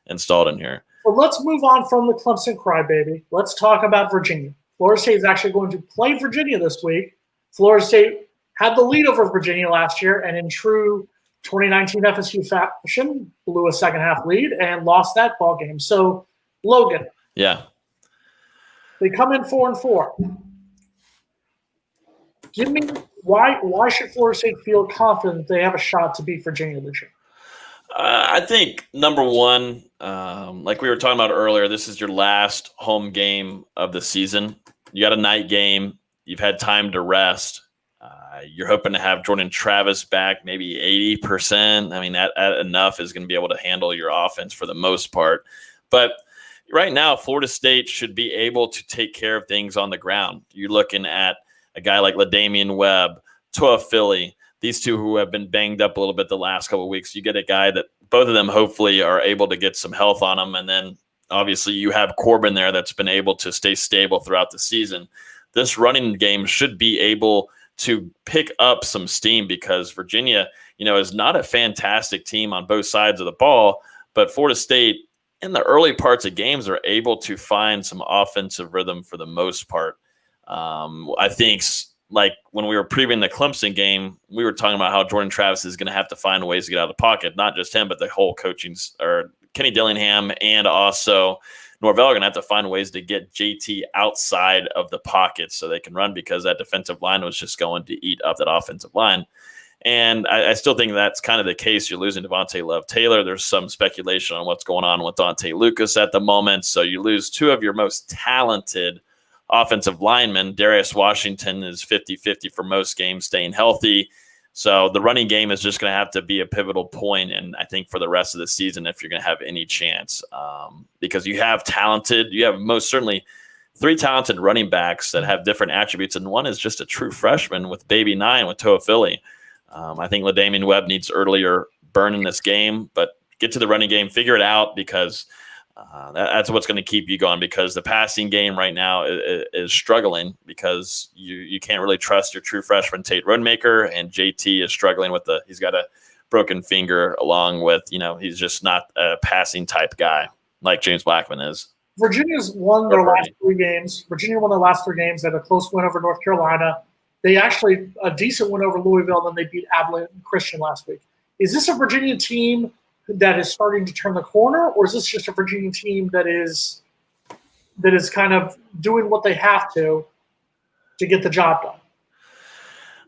[SPEAKER 3] installed in here.
[SPEAKER 2] Well, let's move on from the Clemson crybaby. Let's talk about Virginia. Florida State is actually going to play Virginia this week. Florida State had the lead over Virginia last year, and in true 2019 FSU fashion, blew a second-half lead and lost that ball game. So, Logan.
[SPEAKER 3] Yeah.
[SPEAKER 2] They come in 4-4. Give me why should Florida State feel confident they have a shot to beat Virginia this year?
[SPEAKER 3] I think number one, like we were talking about earlier, this is your last home game of the season. You got a night game. You've had time to rest. You're hoping to have Jordan Travis back, maybe 80%. I mean, that enough is going to be able to handle your offense for the most part. But right now, Florida State should be able to take care of things on the ground. You're looking at a guy like LaDamian Webb, Toa Philly, these two who have been banged up a little bit the last couple of weeks. You get a guy that both of them hopefully are able to get some health on them. And then obviously you have Corbin there that's been able to stay stable throughout the season. This running game should be able to pick up some steam because Virginia is not a fantastic team on both sides of the ball, but Florida State in the early parts of games are able to find some offensive rhythm for the most part. I think like when we were previewing the Clemson game, we were talking about how Jordan Travis is going to have to find ways to get out of the pocket, not just him, but the whole coaching or Kenny Dillingham and also Norvell are going to have to find ways to get JT outside of the pocket so they can run, because that defensive line was just going to eat up that offensive line. And I still think that's kind of the case. You're losing Devontae Love-Taylor. There's some speculation on what's going on with Dante Lucas at the moment. So you lose two of your most talented offensive linemen. Darius Washington is 50-50 for most games, staying healthy. So the running game is just going to have to be a pivotal point, and I think for the rest of the season, if you're going to have any chance, because you have most certainly three talented running backs that have different attributes, and one is just a true freshman with Baby 9 with Toa Philly. I think LaDamian Webb needs earlier burn in this game, but get to the running game, figure it out, because that's what's going to keep you going, because the passing game right now is struggling, because you can't really trust your true freshman Tate Rodemaker, and JT is struggling he's got a broken finger, along with, he's just not a passing type guy like James Blackman is.
[SPEAKER 2] Virginia's won their last three games. Virginia won their last three games. They had a close win over North Carolina. They actually a decent win over Louisville, and then they beat Abilene Christian last week. Is this a Virginia team that is starting to turn the corner, or is this just a Virginia team that is kind of doing what they have to get the job done?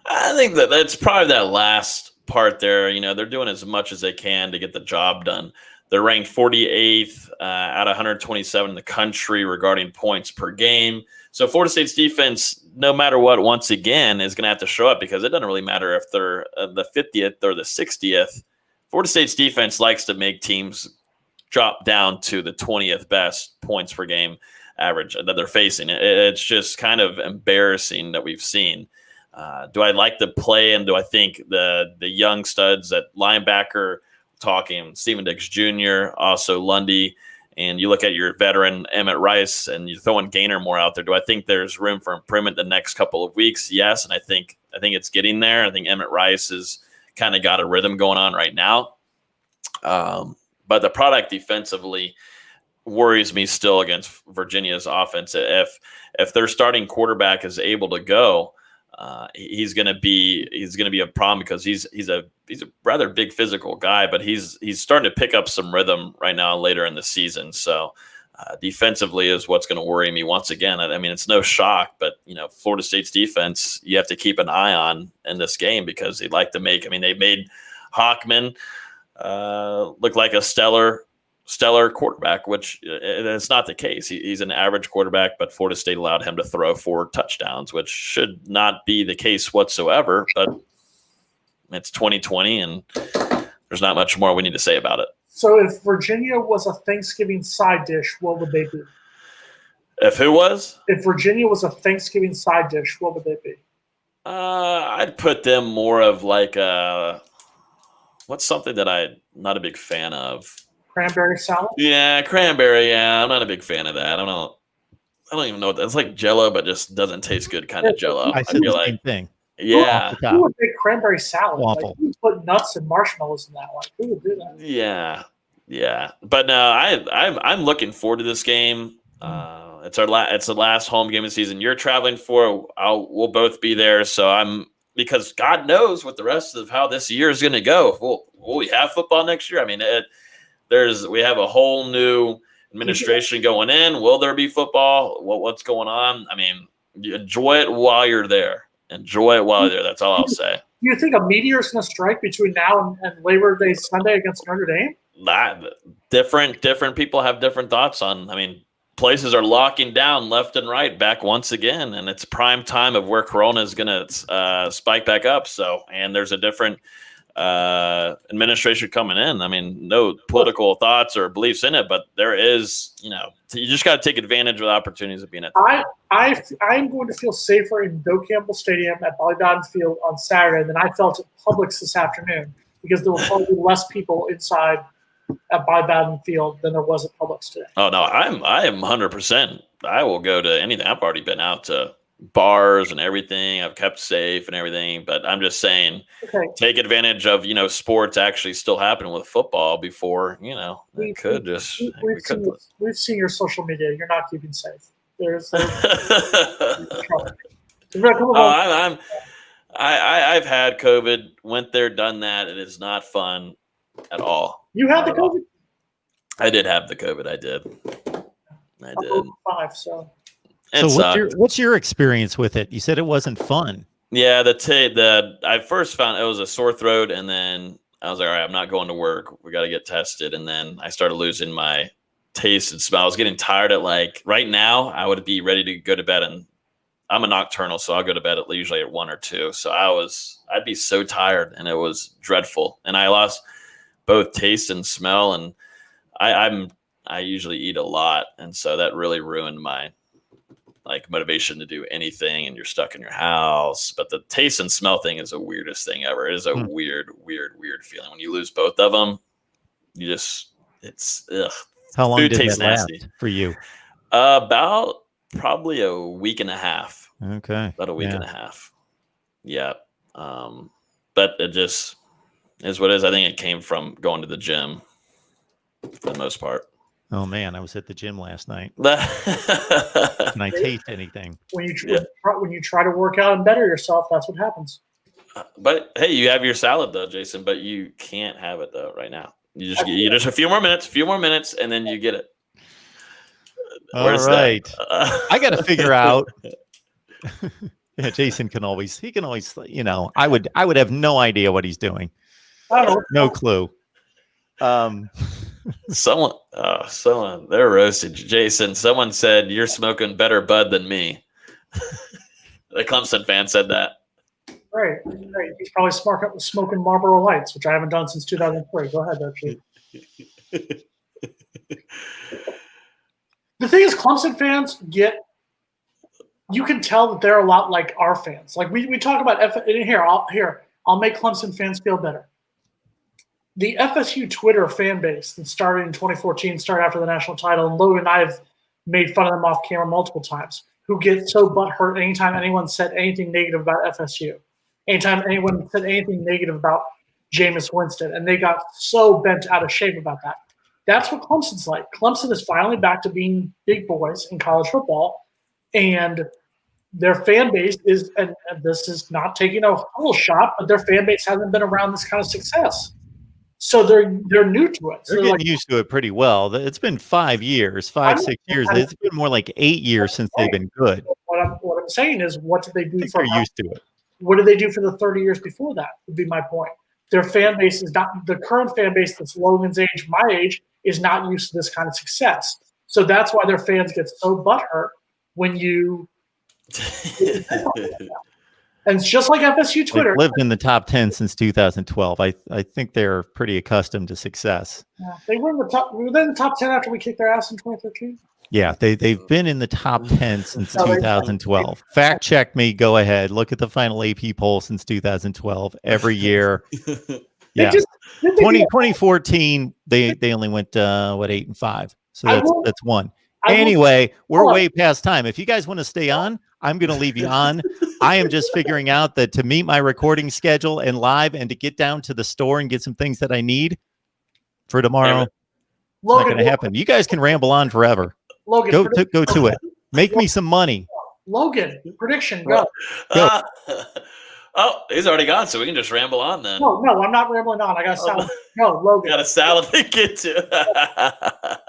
[SPEAKER 3] I think that's probably that last part there. They're doing as much as they can to get the job done. They're ranked 48th out of 127 in the country regarding points per game. So Florida State's defense, no matter what, once again, is going to have to show up, because it doesn't really matter if they're the 50th or the 60th. Florida State's defense likes to make teams drop down to the 20th best points per game average that they're facing. It's just kind of embarrassing that we've seen. Do I like the play, and do I think the young studs at linebacker, talking Steven Dix Jr., also Lundy, and you look at your veteran Emmett Rice, and you're throwing Gaynor more out there. Do I think there's room for improvement the next couple of weeks? Yes, and I think it's getting there. I think Emmett Rice has kind of got a rhythm going on right now. But the product defensively worries me still against Virginia's offense. If their starting quarterback is able to go, he's going to be a problem, because he's a rather big physical guy, but he's starting to pick up some rhythm right now later in the season. So defensively is what's going to worry me once again. I mean, it's no shock, but Florida State's defense, you have to keep an eye on in this game, because they like to they made Hockman look like a stellar quarterback, which it's not the case. He's an average quarterback, but Florida State allowed him to throw 4 touchdowns, which should not be the case whatsoever. But it's 2020, and there's not much more we need to say about it.
[SPEAKER 2] So if Virginia was a Thanksgiving side dish, what would they be?
[SPEAKER 3] If who was?
[SPEAKER 2] If Virginia was a Thanksgiving side dish, what would they be?
[SPEAKER 3] I'd put them more of like what's something that I'm not a big fan of?
[SPEAKER 2] Cranberry salad?
[SPEAKER 3] Yeah, cranberry. Yeah, I'm not a big fan of that. I don't even know what that's like. Jello, but just doesn't taste good kind of Jello.
[SPEAKER 1] I feel the same thing.
[SPEAKER 3] Yeah.
[SPEAKER 2] Who would make cranberry salad?
[SPEAKER 1] Waffle.
[SPEAKER 2] Like, who would put nuts and marshmallows in that? Like, who would do that?
[SPEAKER 3] Yeah. But no, I'm looking forward to this game. It's the last home game of the season. You're traveling for. We'll both be there. So because God knows what the rest of how this year is going to go. Will we have football next year? I mean, we have a whole new administration going in. Will there be football? What's going on? I mean, enjoy it while you're there. That's all I'll say.
[SPEAKER 2] Do you think a meteor is going to strike between now and Labor Day Sunday against Notre Dame?
[SPEAKER 3] Different people have different thoughts on. I mean, places are locking down left and right back once again, and it's prime time of where Corona is going to spike back up. So, and there's a different administration coming in. I mean, no political thoughts or beliefs in it, but there is, you just got to take advantage of the opportunities of being at.
[SPEAKER 2] I'm going to feel safer in Doak Campbell Stadium at Bobby Bowden Field on Saturday than I felt at Publix this afternoon, because there will probably be less people inside at Bobby Bowden Field than there was at Publix today.
[SPEAKER 3] Oh no, I am 100%. I will go to anything. I've already been out to bars and everything. I've kept safe and everything, but I'm just saying, take advantage of, sports actually still happening with football before, we've
[SPEAKER 2] seen your social media. You're not keeping safe.
[SPEAKER 3] I've had COVID, went there, done that. It is not fun at all.
[SPEAKER 2] You had the COVID?
[SPEAKER 3] I did have the COVID. I did.
[SPEAKER 2] So
[SPEAKER 1] what's your experience with it? You said it wasn't fun.
[SPEAKER 3] Yeah, I first found it was a sore throat, and then I was like, all right, I'm not going to work. We got to get tested. And then I started losing my taste and smell. I was getting tired at right now, I would be ready to go to bed, and I'm a nocturnal, so I'll go to bed usually at 1 or 2. So I'd be so tired, and it was dreadful. And I lost both taste and smell, and I usually eat a lot, and so that really ruined my motivation to do anything, and you're stuck in your house. But the taste and smell thing is the weirdest thing ever. It is a weird feeling when you lose both of them. It's ugh.
[SPEAKER 1] How long
[SPEAKER 3] Food
[SPEAKER 1] did
[SPEAKER 3] tastes
[SPEAKER 1] that last
[SPEAKER 3] nasty
[SPEAKER 1] for you?
[SPEAKER 3] About probably a week and a half.
[SPEAKER 1] Okay,
[SPEAKER 3] about a week and a half. Yeah, but it just is what it is. I think it came from going to the gym for the most part.
[SPEAKER 1] Oh man, I was at the gym last night. Can I taste anything?
[SPEAKER 2] When you try to work out and better yourself, that's what happens.
[SPEAKER 3] But hey, you have your salad though, Jason. But you can't have it though right now. You just a few more minutes, and then you get it.
[SPEAKER 1] All right, I got to figure out. Yeah, Jason can always. I would have no idea what he's doing. No clue.
[SPEAKER 3] Someone, they're roasted. Jason, someone said you're smoking better bud than me. The Clemson fan said that.
[SPEAKER 2] Right. He's probably smoking Marlboro Lights, which I haven't done since 2003. Go ahead, actually. The thing is, Clemson fans you can tell that they're a lot like our fans. Like we talk about I'll make Clemson fans feel better. The FSU Twitter fan base that started in 2014, started after the national title, and Logan and I have made fun of them off camera multiple times, who get so butthurt anytime anyone said anything negative about FSU. Anytime anyone said anything negative about Jameis Winston, and they got so bent out of shape about that. That's what Clemson's like. Clemson is finally back to being big boys in college football, and their fan base is, and this is not taking a whole shot, but their fan base hasn't been around this kind of success. So they're new to it.
[SPEAKER 1] They're getting used to it pretty well. It's been 5 years, 6 years. It's been more like 8 years since they've been good.
[SPEAKER 2] What I'm saying is, what did they do
[SPEAKER 1] they're used to it.
[SPEAKER 2] What did they do for the 30 years before that? Would be my point. Their fan base is not the current fan base that's Logan's age, my age, is not used to this kind of success. So that's why their fans get so butthurt when you. And it's just like FSU Twitter.
[SPEAKER 1] They've lived in the top 10 since 2012. I think they're pretty accustomed to success.
[SPEAKER 2] Yeah, they were in the top 10 after we kicked their ass in 2013.
[SPEAKER 1] Yeah, they've been in the top 10 since 2012. Fact check me. Go ahead. Look at the final AP poll since 2012. Every year. Yeah. 2014, they only went 8-5. So that's one. Anyway, we're way past time. If you guys want to stay on, I'm going to leave you on. I am just figuring out that to meet my recording schedule and live and to get down to the store and get some things that I need for tomorrow, it's not going to happen. You guys can ramble on forever.
[SPEAKER 2] Logan,
[SPEAKER 1] go to it. Make me some money.
[SPEAKER 2] Logan, prediction, go.
[SPEAKER 3] He's already gone, so we can just ramble on then.
[SPEAKER 2] No, I'm not rambling on. I got a salad. No, Logan.
[SPEAKER 3] Got a salad to get to.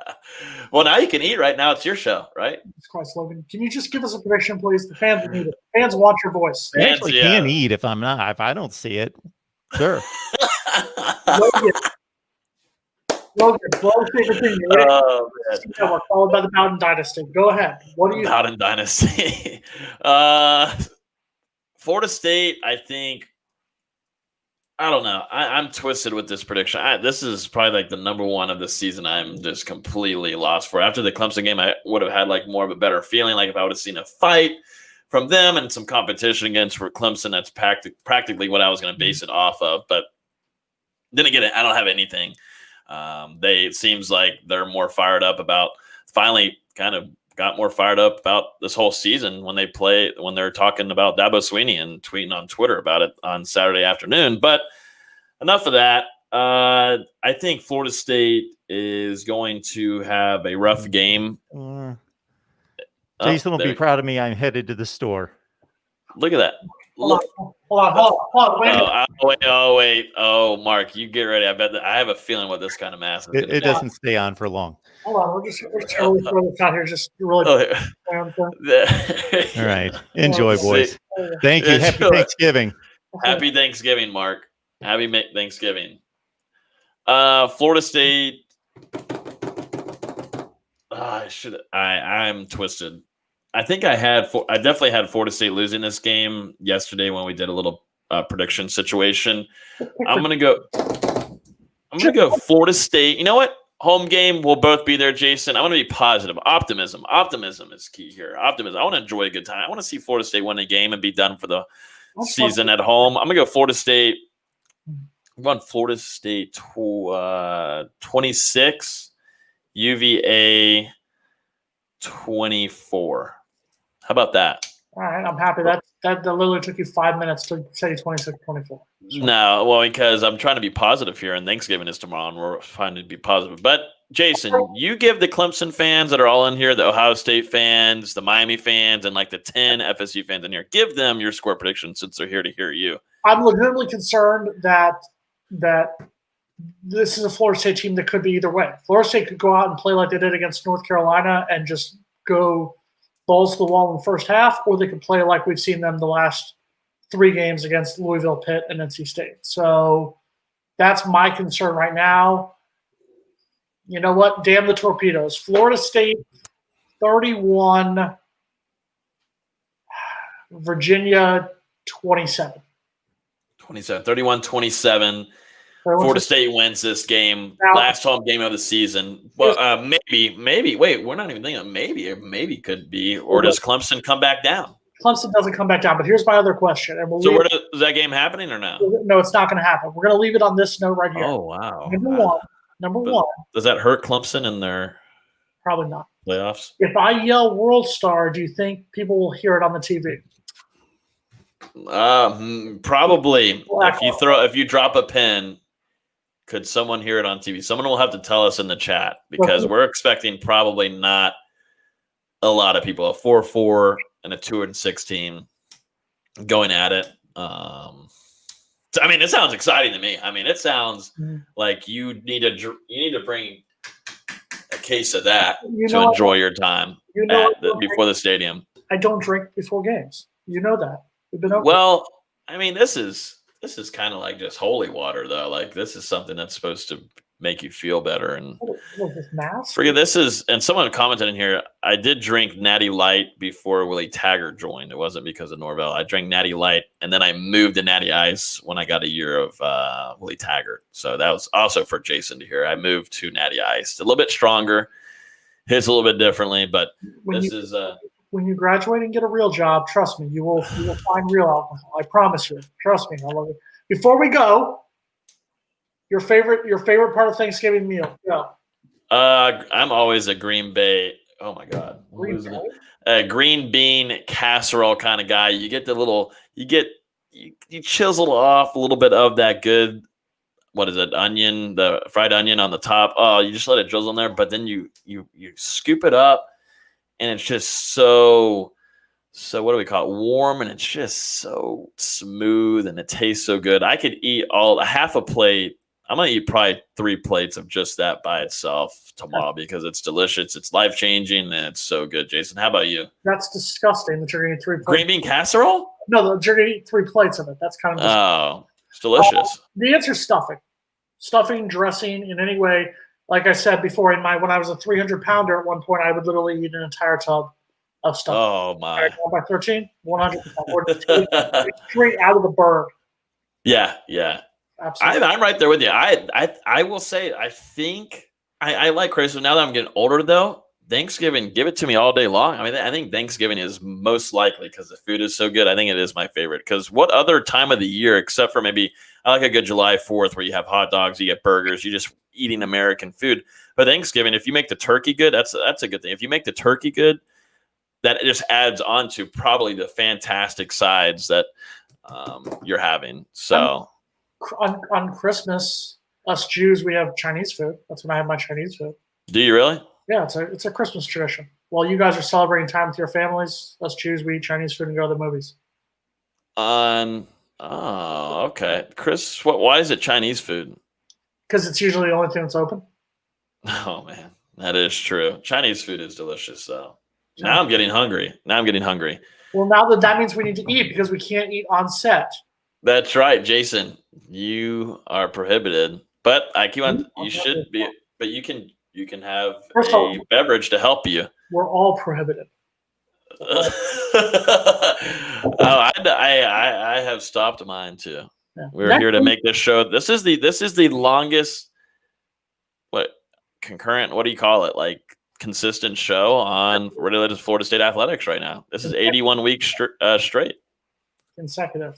[SPEAKER 3] Well, now you can eat right now. It's your show, right?
[SPEAKER 2] Jesus Christ, Logan. Can you just give us a prediction, please? The fans need it. Fans want your voice.
[SPEAKER 1] I actually can eat if I don't see it. Sure.
[SPEAKER 2] Logan, blow favorite thing. We're followed by the Bowden Dynasty. Go ahead. What do you
[SPEAKER 3] Bowden Dynasty? Florida State, I think. I don't know. I'm twisted with this prediction. This is probably like the number one of the season. I'm just completely lost for. After the Clemson game, I would have had like more of a better feeling. Like if I would have seen a fight from them and some competition against for Clemson, that's practically what I was going to base it off of. But didn't get it. I don't have anything. It seems like they're more fired up about finally kind of got more fired up about this whole season when they're talking about Dabo Swinney and tweeting on Twitter about it on Saturday afternoon. But enough of that. I think Florida State is going to have a rough game.
[SPEAKER 1] Jason will be proud of me. I'm headed to the store.
[SPEAKER 3] Look at that.
[SPEAKER 2] Hold on.
[SPEAKER 3] Wait. Oh, Mark, you get ready. I have a feeling what this kind of mask is.
[SPEAKER 1] It doesn't stay on for long.
[SPEAKER 2] Hold on. We're just trying to throw this out here. Just really.
[SPEAKER 1] All right. Enjoy, boys. Thank you. Happy Thanksgiving.
[SPEAKER 3] Happy Thanksgiving, Mark. Happy Thanksgiving. Florida State. I'm twisted. I think I definitely had Florida State losing this game yesterday when we did a little prediction situation. I'm gonna go Florida State. You know what? Home game. We'll both be there, Jason. I want to be positive. Optimism is key here. Optimism. I want to enjoy a good time. I want to see Florida State win a game and be done for the season at home. I'm gonna go Florida State. I'm going Florida State 26, UVA 24. How about that?
[SPEAKER 2] All right, I'm happy. That literally took you 5 minutes to say 26-24.
[SPEAKER 3] No, well, because I'm trying to be positive here, and Thanksgiving is tomorrow, and we're trying to be positive. But, Jason, you give the Clemson fans that are all in here, the Ohio State fans, the Miami fans, and like the 10 FSU fans in here, give them your score prediction since they're here to hear you.
[SPEAKER 2] I'm legitimately concerned that this is a Florida State team that could be either way. Florida State could go out and play like they did against North Carolina and just go balls to the wall in the first half, or they could play like we've seen them the last 3 games against Louisville, Pitt, and NC State. So that's my concern right now. You know what? Damn the torpedoes. Florida State 31, Virginia 27.
[SPEAKER 3] 31-27. Florida State wins this game. Last home game of the season. Well, maybe. Wait, we're not even thinking of maybe could be. Or does Clemson come back down?
[SPEAKER 2] Clemson doesn't come back down. But here's my other question. And
[SPEAKER 3] so is that game happening or no?
[SPEAKER 2] No, it's not going to happen. We're going to leave it on this note right here.
[SPEAKER 3] Oh, wow.
[SPEAKER 2] Number one.
[SPEAKER 3] Does that hurt Clemson in their
[SPEAKER 2] probably not
[SPEAKER 3] playoffs?
[SPEAKER 2] If I yell World Star, do you think people will hear it on the TV?
[SPEAKER 3] Probably. If you drop a pin, could someone hear it on TV? Someone will have to tell us in the chat because we're expecting probably not a lot of people. A 4-4 and a 2-6 team going at it. It sounds exciting to me. It sounds like you need to bring a case of that to enjoy your time before the stadium.
[SPEAKER 2] I don't drink before games. You know that.
[SPEAKER 3] Well, this is kind of like just holy water, though. Like this is something that's supposed to make you feel better. And forget this is. And someone commented in here. I did drink Natty Light before Willie Taggart joined. It wasn't because of Norvell. I drank Natty Light, and then I moved to Natty Ice when I got a year of Willie Taggart. So that was also for Jason to hear. I moved to Natty Ice, a little bit stronger, hits a little bit differently, but
[SPEAKER 2] when you graduate and get a real job, trust me, you will find real alcohol. I promise you. Trust me. I love it. Before we go, your favorite part of Thanksgiving meal? Go.
[SPEAKER 3] I'm always a Green Bay. Oh my God, green bean casserole kind of guy. You get you chisel off a little bit of that good. What is it? Onion, the fried onion on the top. Oh, you just let it drizzle in there, but then you scoop it up. And it's just so what do we call it? Warm, and it's just so smooth, and it tastes so good. I could eat half a plate. I'm gonna eat probably 3 plates of just that by itself tomorrow because it's delicious, it's life changing, and it's so good. Jason, how about you?
[SPEAKER 2] That's disgusting that you're gonna eat 3 plates.
[SPEAKER 3] Green bean casserole?
[SPEAKER 2] No, you're gonna eat 3 plates of it. That's kind of
[SPEAKER 3] disgusting. It's delicious.
[SPEAKER 2] The answer is stuffing, dressing in any way. Like I said before, when I was a 300-pounder at one point, I would literally eat an entire tub of stuff.
[SPEAKER 3] Oh my!
[SPEAKER 2] By 13, 100%. Straight out of the bird.
[SPEAKER 3] Yeah. Absolutely. I'm right there with you. I will say I think I like Crazy. Now that I'm getting older, though, Thanksgiving, give it to me all day long. I mean, I think Thanksgiving is most likely because the food is so good. I think it is my favorite. Because what other time of the year, except for maybe I like a good July 4th where you have hot dogs, you get burgers, you just eating American food. But Thanksgiving, if you make the turkey good, that's a good thing. If you make the turkey good, that just adds on to probably the fantastic sides that you're having. So
[SPEAKER 2] on Christmas, us Jews, we have Chinese food. That's when I have my Chinese food.
[SPEAKER 3] do you really?
[SPEAKER 2] Yeah, it's a Christmas tradition. While you guys are celebrating time with your families, us Jews, we eat Chinese food and go to the movies.
[SPEAKER 3] Oh, okay. Chris, why is it Chinese food?
[SPEAKER 2] Because it's usually the only thing that's open.
[SPEAKER 3] Oh, man. That is true. Chinese food is delicious, though. Now I'm getting hungry.
[SPEAKER 2] Well, now that means we need to eat because we can't eat on set.
[SPEAKER 3] That's right, Jason. You are prohibited. But I keep on. You should be. But you can have
[SPEAKER 2] First of all,
[SPEAKER 3] a beverage to help you.
[SPEAKER 2] We're all prohibited.
[SPEAKER 3] I have stopped mine too.
[SPEAKER 2] Yeah.
[SPEAKER 3] We're here to make this show. This is the longest concurrent. What do you call it? Like consistent show on related to Florida State athletics right now. This is 81 weeks straight.
[SPEAKER 2] Consecutive.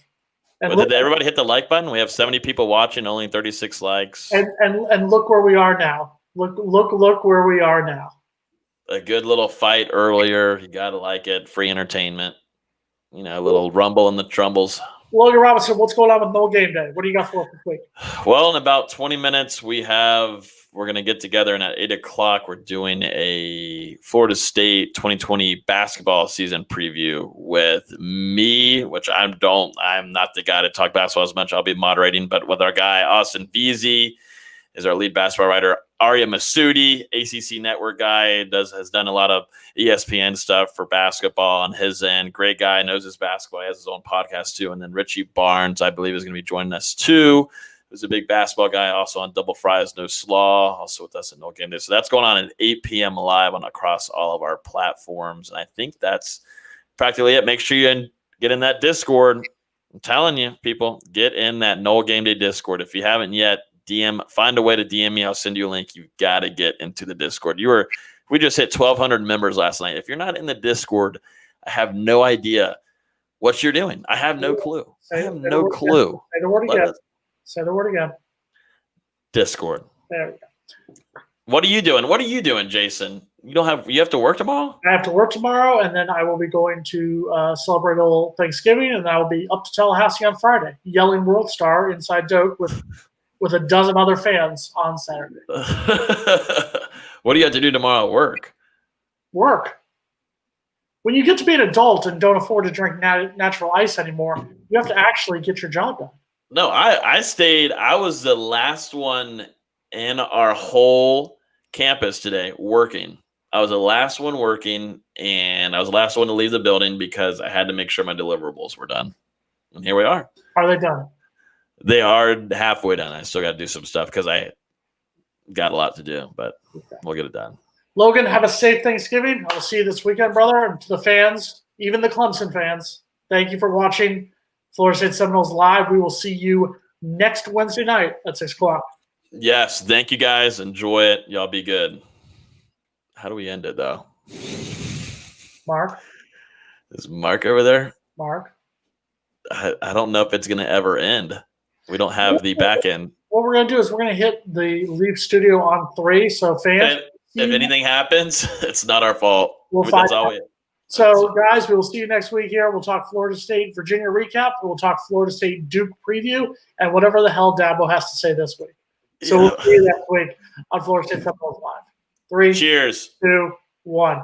[SPEAKER 3] But did everybody hit the like button? We have 70 people watching, only 36 likes.
[SPEAKER 2] And look where we are now. Look where we are now.
[SPEAKER 3] A good little fight earlier. You gotta like it. Free entertainment. You know, a little rumble in the trumbles.
[SPEAKER 2] Logan Robinson, what's going on with No Game Day? What do you got for us this week?
[SPEAKER 3] Well, in about 20 minutes, we're gonna get together, and at 8:00, we're doing a Florida State 2020 basketball season preview with me, which I'm not the guy to talk basketball as much. I'll be moderating, but with our guy Austin Veazey is our lead basketball writer. Arya Masudi, ACC network guy, has done a lot of ESPN stuff for basketball on his end. Great guy, knows his basketball, he has his own podcast too. And then Richie Barnes, I believe, is going to be joining us too. Who's a big basketball guy, also on Double Fries No Slaw, also with us at No Game Day. So that's going on at 8 p.m. live across all of our platforms. And I think that's practically it. Make sure you get in that Discord. I'm telling you, people, get in that No Game Day Discord. If you haven't yet, find a way to DM me. I'll send you a link. You've got to get into the Discord. We just hit 1,200 members last night. If you're not in the Discord, I have no idea what you're doing. I have no clue.
[SPEAKER 2] Say the word again.
[SPEAKER 3] Discord.
[SPEAKER 2] There we go.
[SPEAKER 3] What are you doing, Jason? You have to work tomorrow?
[SPEAKER 2] I have to work tomorrow, and then I will be going to celebrate a little Thanksgiving, and I will be up to Tallahassee on Friday, yelling World Star inside Doak with a dozen other fans on Saturday.
[SPEAKER 3] What do you have to do tomorrow at work?
[SPEAKER 2] Work. When you get to be an adult and don't afford to drink natural ice anymore, you have to actually get your job done.
[SPEAKER 3] No, I stayed. I was the last one in our whole campus today working. I was the last one working, and I was the last one to leave the building because I had to make sure my deliverables were done. And here we are.
[SPEAKER 2] Are they done?
[SPEAKER 3] They are halfway done. I still got to do some stuff because I got a lot to do, but we'll get it done.
[SPEAKER 2] Logan, have a safe Thanksgiving. I'll see you this weekend, brother. And to the fans, even the Clemson fans, thank you for watching Florida State Seminoles Live. We will see you next Wednesday night at 6 o'clock.
[SPEAKER 3] Yes. Thank you, guys. Enjoy it. Y'all be good. How do we end it, though?
[SPEAKER 2] Mark?
[SPEAKER 3] Is Mark over there?
[SPEAKER 2] Mark?
[SPEAKER 3] I don't know if it's going to ever end. We don't have the back end.
[SPEAKER 2] What we're going to do is we're going to hit the Leaf Studio on 3. So fans,
[SPEAKER 3] if anything happens, it's not our fault.
[SPEAKER 2] We'll
[SPEAKER 3] That's
[SPEAKER 2] find
[SPEAKER 3] all
[SPEAKER 2] out. So, guys, we will see you next week here. We'll talk Florida State, Virginia recap. We'll talk Florida State Duke preview and whatever the hell Dabo has to say this week. So we'll see you next week on Florida State Seminoles Live. 3,
[SPEAKER 3] Cheers.
[SPEAKER 2] 2, 1.